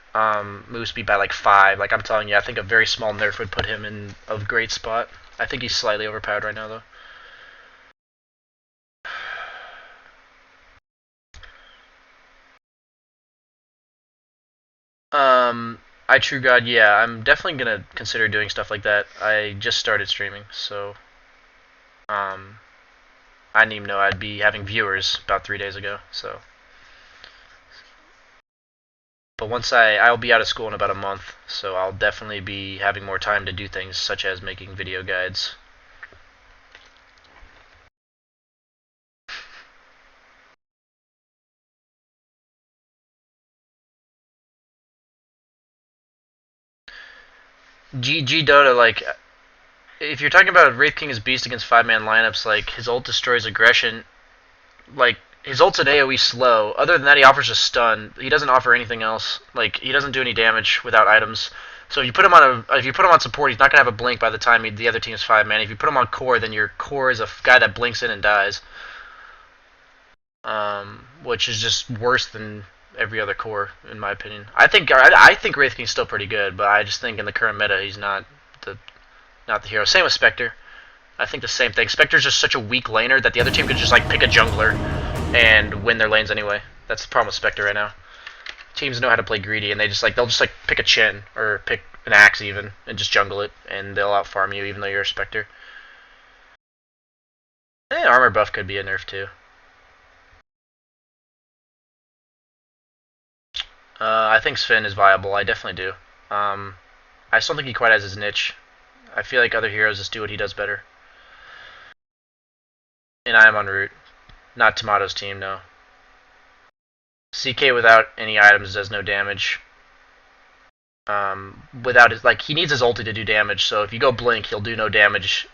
move speed by like 5. Like I'm telling you, I think a very small nerf would put him in a great spot. I think he's slightly overpowered right now though. I True God, yeah, I'm definitely gonna consider doing stuff like that. I just started streaming, so I didn't even know I'd be having viewers about 3 days ago. So, but once I'll be out of school in about a month, so I'll definitely be having more time to do things such as making video guides. GG Dota, like, if you're talking about Wraith King as beast against 5-man lineups, like, his ult destroys aggression. Like, his ult's an AoE slow. Other than that, he offers a stun. He doesn't offer anything else. Like, he doesn't do any damage without items. So if you put him on support, he's not gonna have a blink by the time the other team is 5-man. If you put him on core, then your core is a guy that blinks in and dies. Which is just worse than every other core, in my opinion. I think Wraith King's still pretty good, but I just think in the current meta he's not the hero. Same with Spectre. I think the same thing. Spectre's just such a weak laner that the other team could just like pick a jungler and win their lanes anyway. That's the problem with Spectre right now. Teams know how to play greedy, and they'll just pick a Chen or pick an Axe even and just jungle it, and they'll outfarm you even though you're a Spectre. Armor buff could be a nerf too. I think Sven is viable. I definitely do. I just don't think he quite has his niche. I feel like other heroes just do what he does better. And I am on route. Not Tomato's team, no. CK without any items does no damage. Without his, like, he needs his ulti to do damage, so if you go blink, he'll do no damage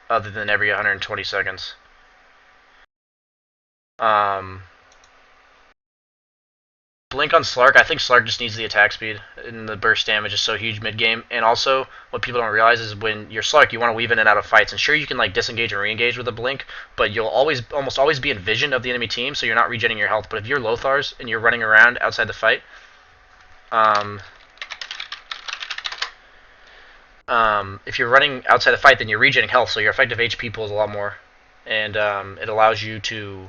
other than every 120 seconds. Blink on Slark, I think Slark just needs the attack speed, and the burst damage is so huge mid-game. And also, what people don't realize is when you're Slark, you want to weave in and out of fights. And sure, you can like disengage and re-engage with a blink, but you'll almost always be in vision of the enemy team, so you're not regenerating your health. But if you're Lothar's and you're running around outside the fight, if you're running outside the fight, then you're regenerating health, so your effective HP pool is a lot more, and it allows you to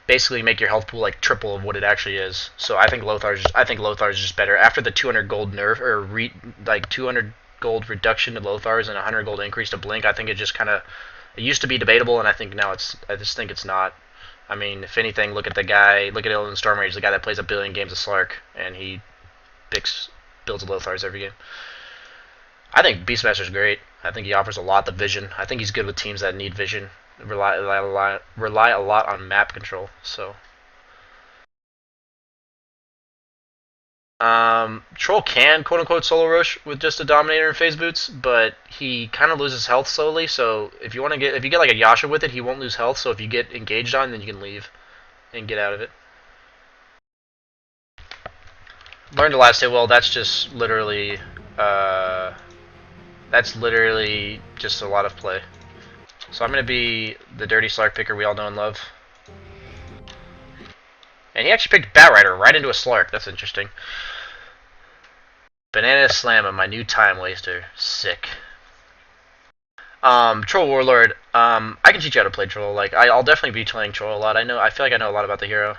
basically make your health pool like triple of what it actually is. So I think Lothar's just better. After the 200 gold nerf or 200 gold reduction to Lothar's and 100 gold increase to Blink, I think it just it used to be debatable, and I just think it's not. I mean, if anything, look at Illidan Stormrage, the guy that plays a billion games of Slark, and he builds Lothar's every game. I think Beastmaster's great. I think he offers a lot of vision. I think he's good with teams that need vision. Rely a lot on map control. So Troll can quote unquote solo rush with just a Dominator and phase boots, but he kind of loses health slowly. So if you get like a Yasha with it, he won't lose health. So if you get engaged on, then you can leave and get out of it. Learn to last hit well. That's just literally just a lot of play. So I'm going to be the dirty Slark picker we all know and love. And he actually picked Batrider right into a Slark. That's interesting. Banana Slamma, my new time waster. Sick. Troll Warlord. I can teach you how to play Troll. Like, I'll definitely be playing Troll a lot. I feel like I know a lot about the hero.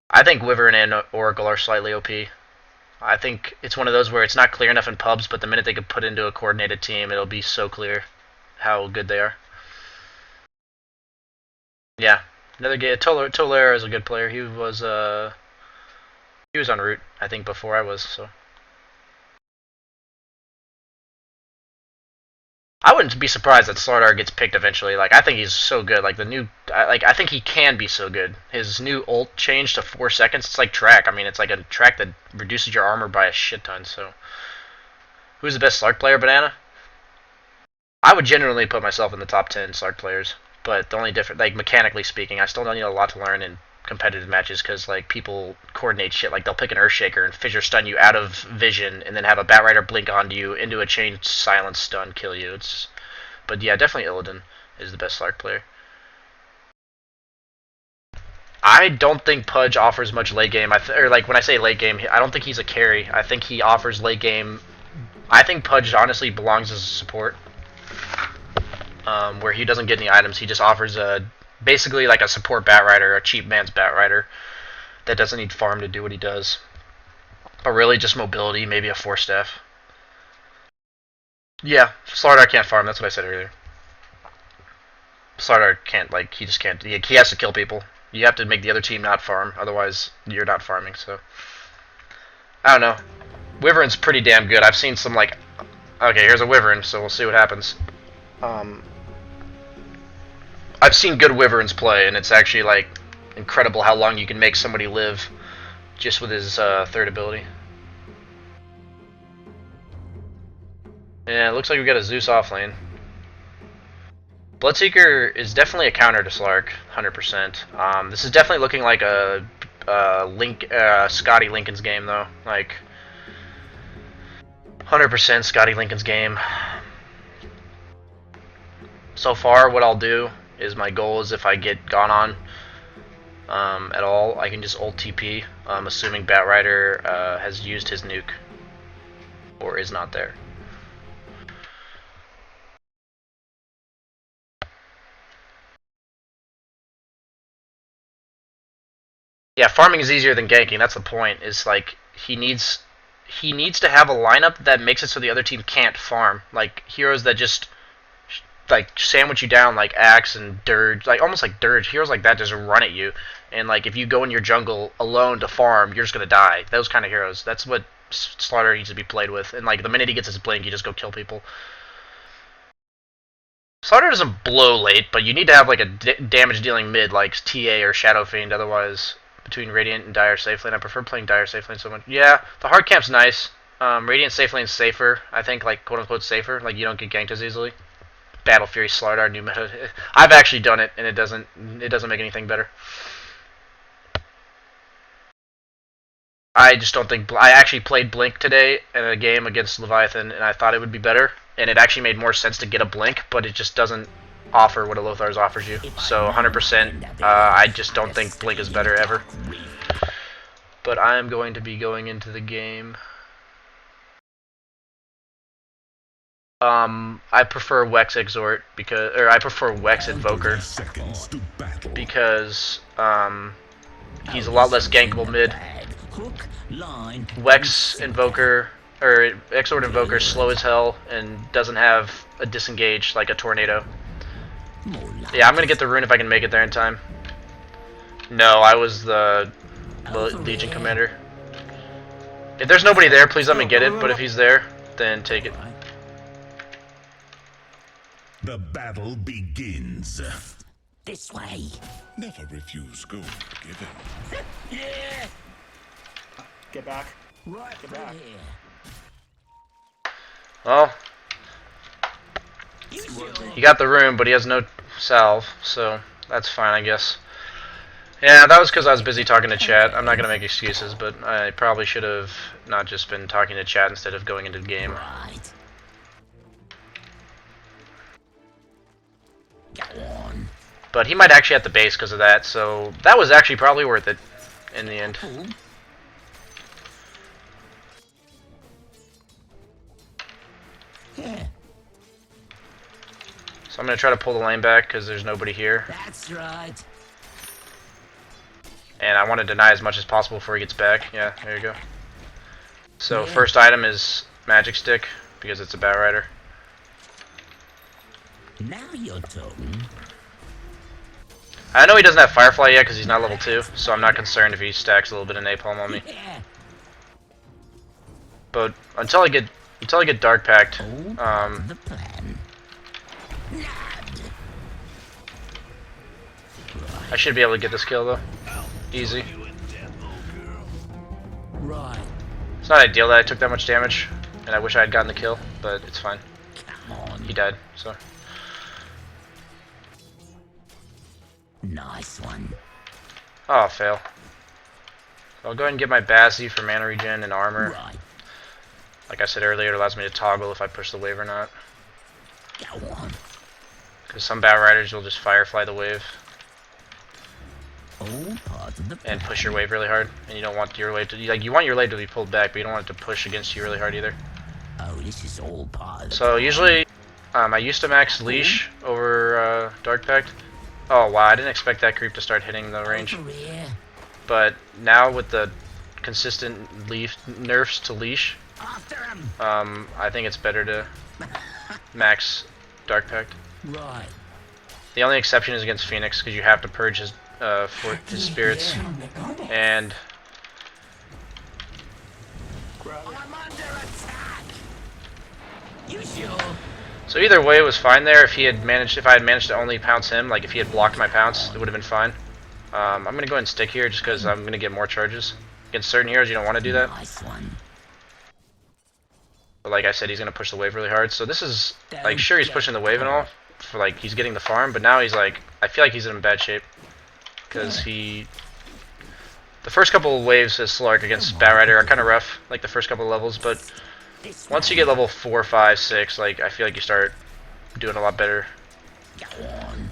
I think Wyvern and Oracle are slightly OP. I think it's one of those where it's not clear enough in pubs, but the minute they can put into a coordinated team, it'll be so clear how good they are. Yeah, another game. Tolera is a good player. He was on route, I think, before I was. So I wouldn't be surprised that Slardar gets picked eventually. Like, I think he's so good. Like I think he can be so good. His new ult change to 4 seconds. It's like track. I mean, it's like a track that reduces your armor by a shit ton. So, who's the best Slark player, Banana? I would generally put myself in the top 10 Slark players, but the only difference, like mechanically speaking, I still don't need a lot to learn in competitive matches because like people coordinate shit. Like they'll pick an Earthshaker and fissure stun you out of vision, and then have a Batrider blink onto you into a chain silence stun kill you. But yeah, definitely Illidan is the best Slark player. I don't think Pudge offers much late game. Or like when I say late game, I don't think he's a carry. I think he offers late game. I think Pudge honestly belongs as a support. Where he doesn't get any items, he just offers basically like a support Batrider, a cheap man's Batrider that doesn't need farm to do what he does, but really just mobility, maybe a 4-staff. Yeah, Slardar can't farm. That's what I said earlier. Slardar can't, like, he just can't. He has to kill people. You have to make the other team not farm, otherwise you're not farming. So I don't know. Wyvern's pretty damn good. I've seen some like. Okay, here's a Wyvern, so we'll see what happens. I've seen good Wyverns play, and it's actually like incredible how long you can make somebody live just with his third ability. Yeah, it looks like we got a Zeus offlane. Bloodseeker is definitely a counter to Slark, 100%. This is definitely looking like a Scotty Lincoln's game, though. Like 100% Scotty Lincoln's game. So far, what I'll do is my goal is if I get gone on, at all, I can just ult TP, assuming Batrider has used his nuke or is not there. Yeah, farming is easier than ganking. That's the point. Is like he needs to have a lineup that makes it so the other team can't farm. Like heroes that just like sandwich you down, like Axe and Dirge, like almost like Dirge. Heroes like that just run at you, and like if you go in your jungle alone to farm, you're just gonna die. Those kind of heroes. That's what Slaughter needs to be played with. And like the minute he gets his blink, you just go kill people. Slaughter doesn't blow late, but you need to have like a damage dealing mid like TA or Shadow Fiend. Otherwise, between Radiant and Dire safe lane, I prefer playing Dire safe lane so much. Yeah, the hard camp's nice. Radiant safe lane's safer. I think like quote unquote safer. Like you don't get ganked as easily. Battle Fury Slardar new meta. I've actually done it, and it doesn't make anything better. I just don't think I actually played Blink today in a game against Leviathan, and I thought it would be better, and it actually made more sense to get a Blink, but it just doesn't offer what a Lothar's offers you. So 100%, I just don't think Blink is better ever. But I am going to be going into the game. I prefer Wex Exhort because, or I prefer Wex Invoker because he's a lot less gankable mid. Wex Invoker or Exhort Invoker is slow as hell and doesn't have a disengage like a tornado. Yeah, I'm gonna get the rune if I can make it there in time. No, I was the Legion commander. If there's nobody there, please let me get it. But if he's there, then take it. The battle begins. This way. Never refuse gold given. Yeah. Get back. Right. Get back. Here. Well, he got the rune, but he has no salve, so that's fine, I guess. Yeah, that was because I was busy talking to chat. I'm not gonna make excuses, but I probably should have not just been talking to chat instead of going into the game. Right. Go on. But he might actually have the base because of that, so that was actually probably worth it in the end. Cool. Yeah. So I'm going to try to pull the lane back because there's nobody here. That's right. And I want to deny as much as possible before he gets back. Yeah, there you go. So first item is Magic Stick because it's a Batrider. Now you're talking. I know he doesn't have Firefly yet because he's not level 2, so I'm not concerned if he stacks a little bit of Napalm on me. Yeah. But until I get Dark Pact, The plan. I should be able to get this kill though. Easy. Right. It's not ideal that I took that much damage, and I wish I had gotten the kill, but it's fine. Come on. He died, so. Nice one. Oh, fail. So I'll go ahead and get my Bassi for mana regen and armor. Right. Like I said earlier, it allows me to toggle if I push the wave or not. Go on. Because some Batriders will just Firefly the wave All part of the plan. and push your wave really hard, and you don't want your wave to you want your wave to be pulled back, but you don't want it to push against you really hard either. Oh, this is all part of the So usually, I used to max leash over Dark Pact. Oh wow, I didn't expect that creep to start hitting the range. Over here. But now with the consistent nerfs to leash, After him. I think it's better to max Dark Pact. Right. The only exception is against Phoenix because you have to purge his spirits, and I'm under attack. You sure? so either way it was fine there. If I had managed to only pounce him, like if he had blocked my pounce, it would have been fine. I'm gonna go ahead and stick here just because I'm gonna get more charges. Against certain heroes, you don't want to do that. Nice one. But like I said, he's gonna push the wave really hard. So this is like, sure, he's pushing the wave and all for like he's getting the farm, but now he's like, I feel like he's in bad shape because the first couple of waves as Slark against Batrider are kind of rough, like the first couple of levels, but once you get level 4, 5, 6, like I feel like you start doing a lot better. Go on.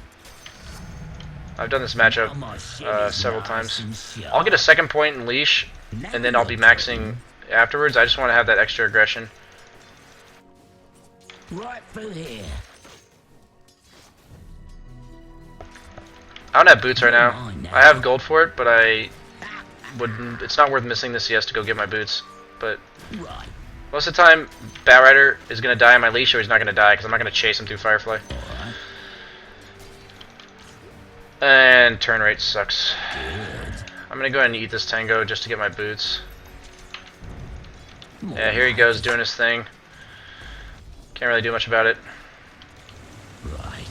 I've done this matchup several times. I'll get a second point in leash, and then I'll be maxing afterwards. I just want to have that extra aggression. Right through here. I don't have boots right now. I have gold for it, but I wouldn't. It's not worth missing the CS to go get my boots. But Right. most of the time, Batrider is gonna die on my leash, or he's not gonna die because I'm not gonna chase him through Firefly. And turn rate sucks. I'm gonna go ahead and eat this Tango just to get my boots. Yeah, here he goes doing his thing. Can't really do much about it. Right.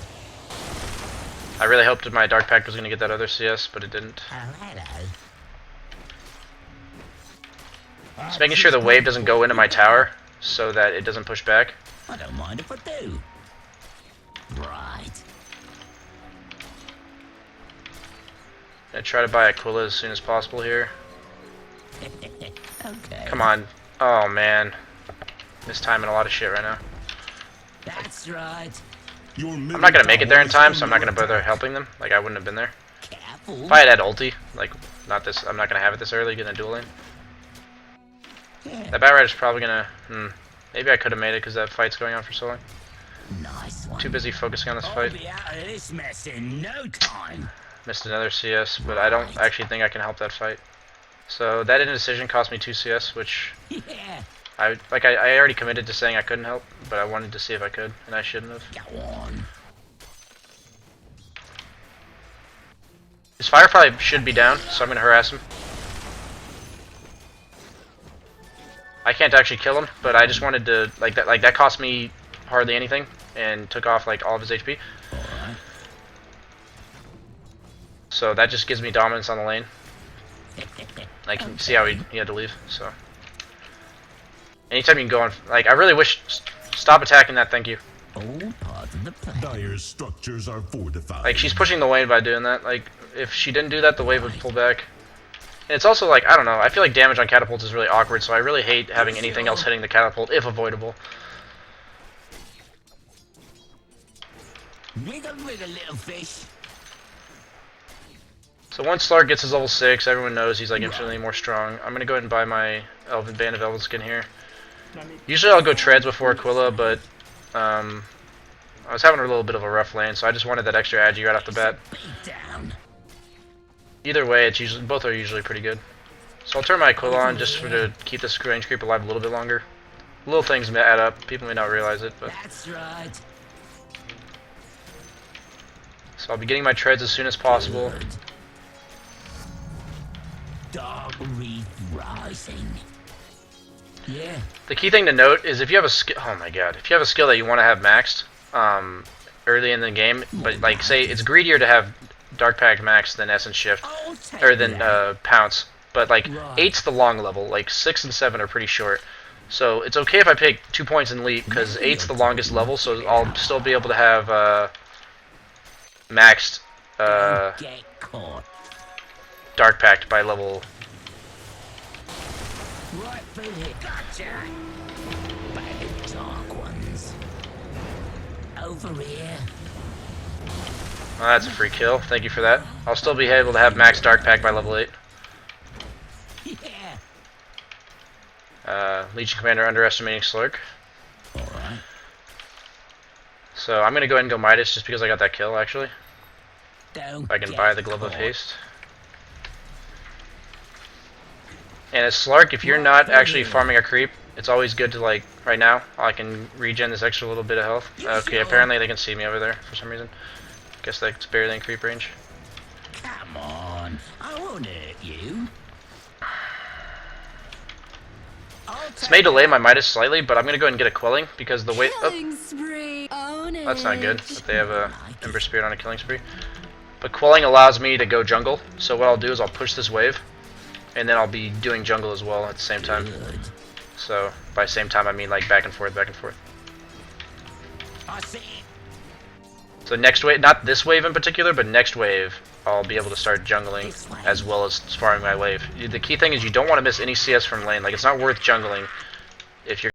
I really hoped that my Dark Pact was gonna get that other CS, but it didn't. Oh, hello. Just making sure the wave doesn't go into my tower so that it doesn't push back. I don't mind if I do. Right. I try to buy Aquila as soon as possible here. Okay. Come on. Oh man. Mistiming a lot of shit right now. That's right. I'm not gonna make it there in time, so I'm not gonna bother helping them. Like I wouldn't have been there. Careful. If I had had ulti, like not this, I'm not gonna have it this early. Getting a duel lane. Yeah. That Batrider's probably gonna. Maybe I could have made it because that fight's going on for so long. Nice one. Too busy focusing on this I'll fight. be out of this mess in no time. Missed another CS, but I don't actually think I can help that fight. So that indecision cost me 2 CS, which Yeah. I already committed to saying I couldn't help, but I wanted to see if I could, and I shouldn't have. Go on. His Firefly should be down, so I'm gonna harass him. I can't actually kill him, but I just wanted to like that cost me hardly anything and took off like all of his HP. Alright. So that just gives me dominance on the lane. I can see how he had to leave. So anytime you can go on, like I really wish stop attacking that. Thank you. All part of the plan. Dire's structures are fortified. Like she's pushing the wave by doing that. Like if she didn't do that, the wave would pull back. And it's also like I don't know. I feel like damage on catapults is really awkward, so I really hate having anything else hitting the catapult if avoidable. Wiggle, wiggle, little fish. So once Slark gets his level 6, everyone knows he's like infinitely more strong. I'm gonna go ahead and buy my Elven Band of Elven Skin here. Usually I'll go treads before Aquila, but I was having a little bit of a rough lane, so I just wanted that extra agi right off the bat. Beat down. Either way, it's usually both are usually pretty good. So I'll turn my Aquila on just to keep this range creep alive a little bit longer. Little things may add up. People may not realize it, but That's right. so I'll be getting my treads as soon as possible. Good. Dark Reef Rising. Yeah. The key thing to note is if you have a skill. Oh my god! If you have a skill that you want to have maxed early in the game, but like say it's greedier to have Dark Pact max than Essence Shift I'll take or than that. Pounce. But like Right. 8's the long level. Like 6 and 7 are pretty short. So it's okay if I pick 2 points in Leap because 8's the longest level. So I'll still be able to have maxed Don't get caught. Dark Pact by level. Right through here. Gotcha. Bad dark ones. Over here. Oh, that's a free kill. Thank you for that. I'll still be able to have max Dark Pact by level 8. Yeah. Legion Commander underestimating Slurk. Alright. So I'm gonna go ahead and go Midas just because I got that kill actually. Don't If I can get buy the Glove of caught. Haste. And as Slark, if you're not actually farming a creep, it's always good to like, right now, I can regen this extra little bit of health. Okay, apparently they can see me over there for some reason. Guess that's barely in creep range. Come on. I won't hurt you. This may delay my Midas slightly, but I'm gonna go ahead and get a Quelling because the way. Oh, Killing spree. Own it. that's not good. That they have a Ember Spirit on a killing spree. But Quelling allows me to go jungle, so what I'll do is I'll push this wave, and then I'll be doing jungle as well at the same time. Good. So by same time I mean like back and forth, back and forth. I see. So next wave, not this wave in particular, but next wave, I'll be able to start jungling as well as farming my wave. The key thing is you don't want to miss any CS from lane. Like it's not worth jungling if you're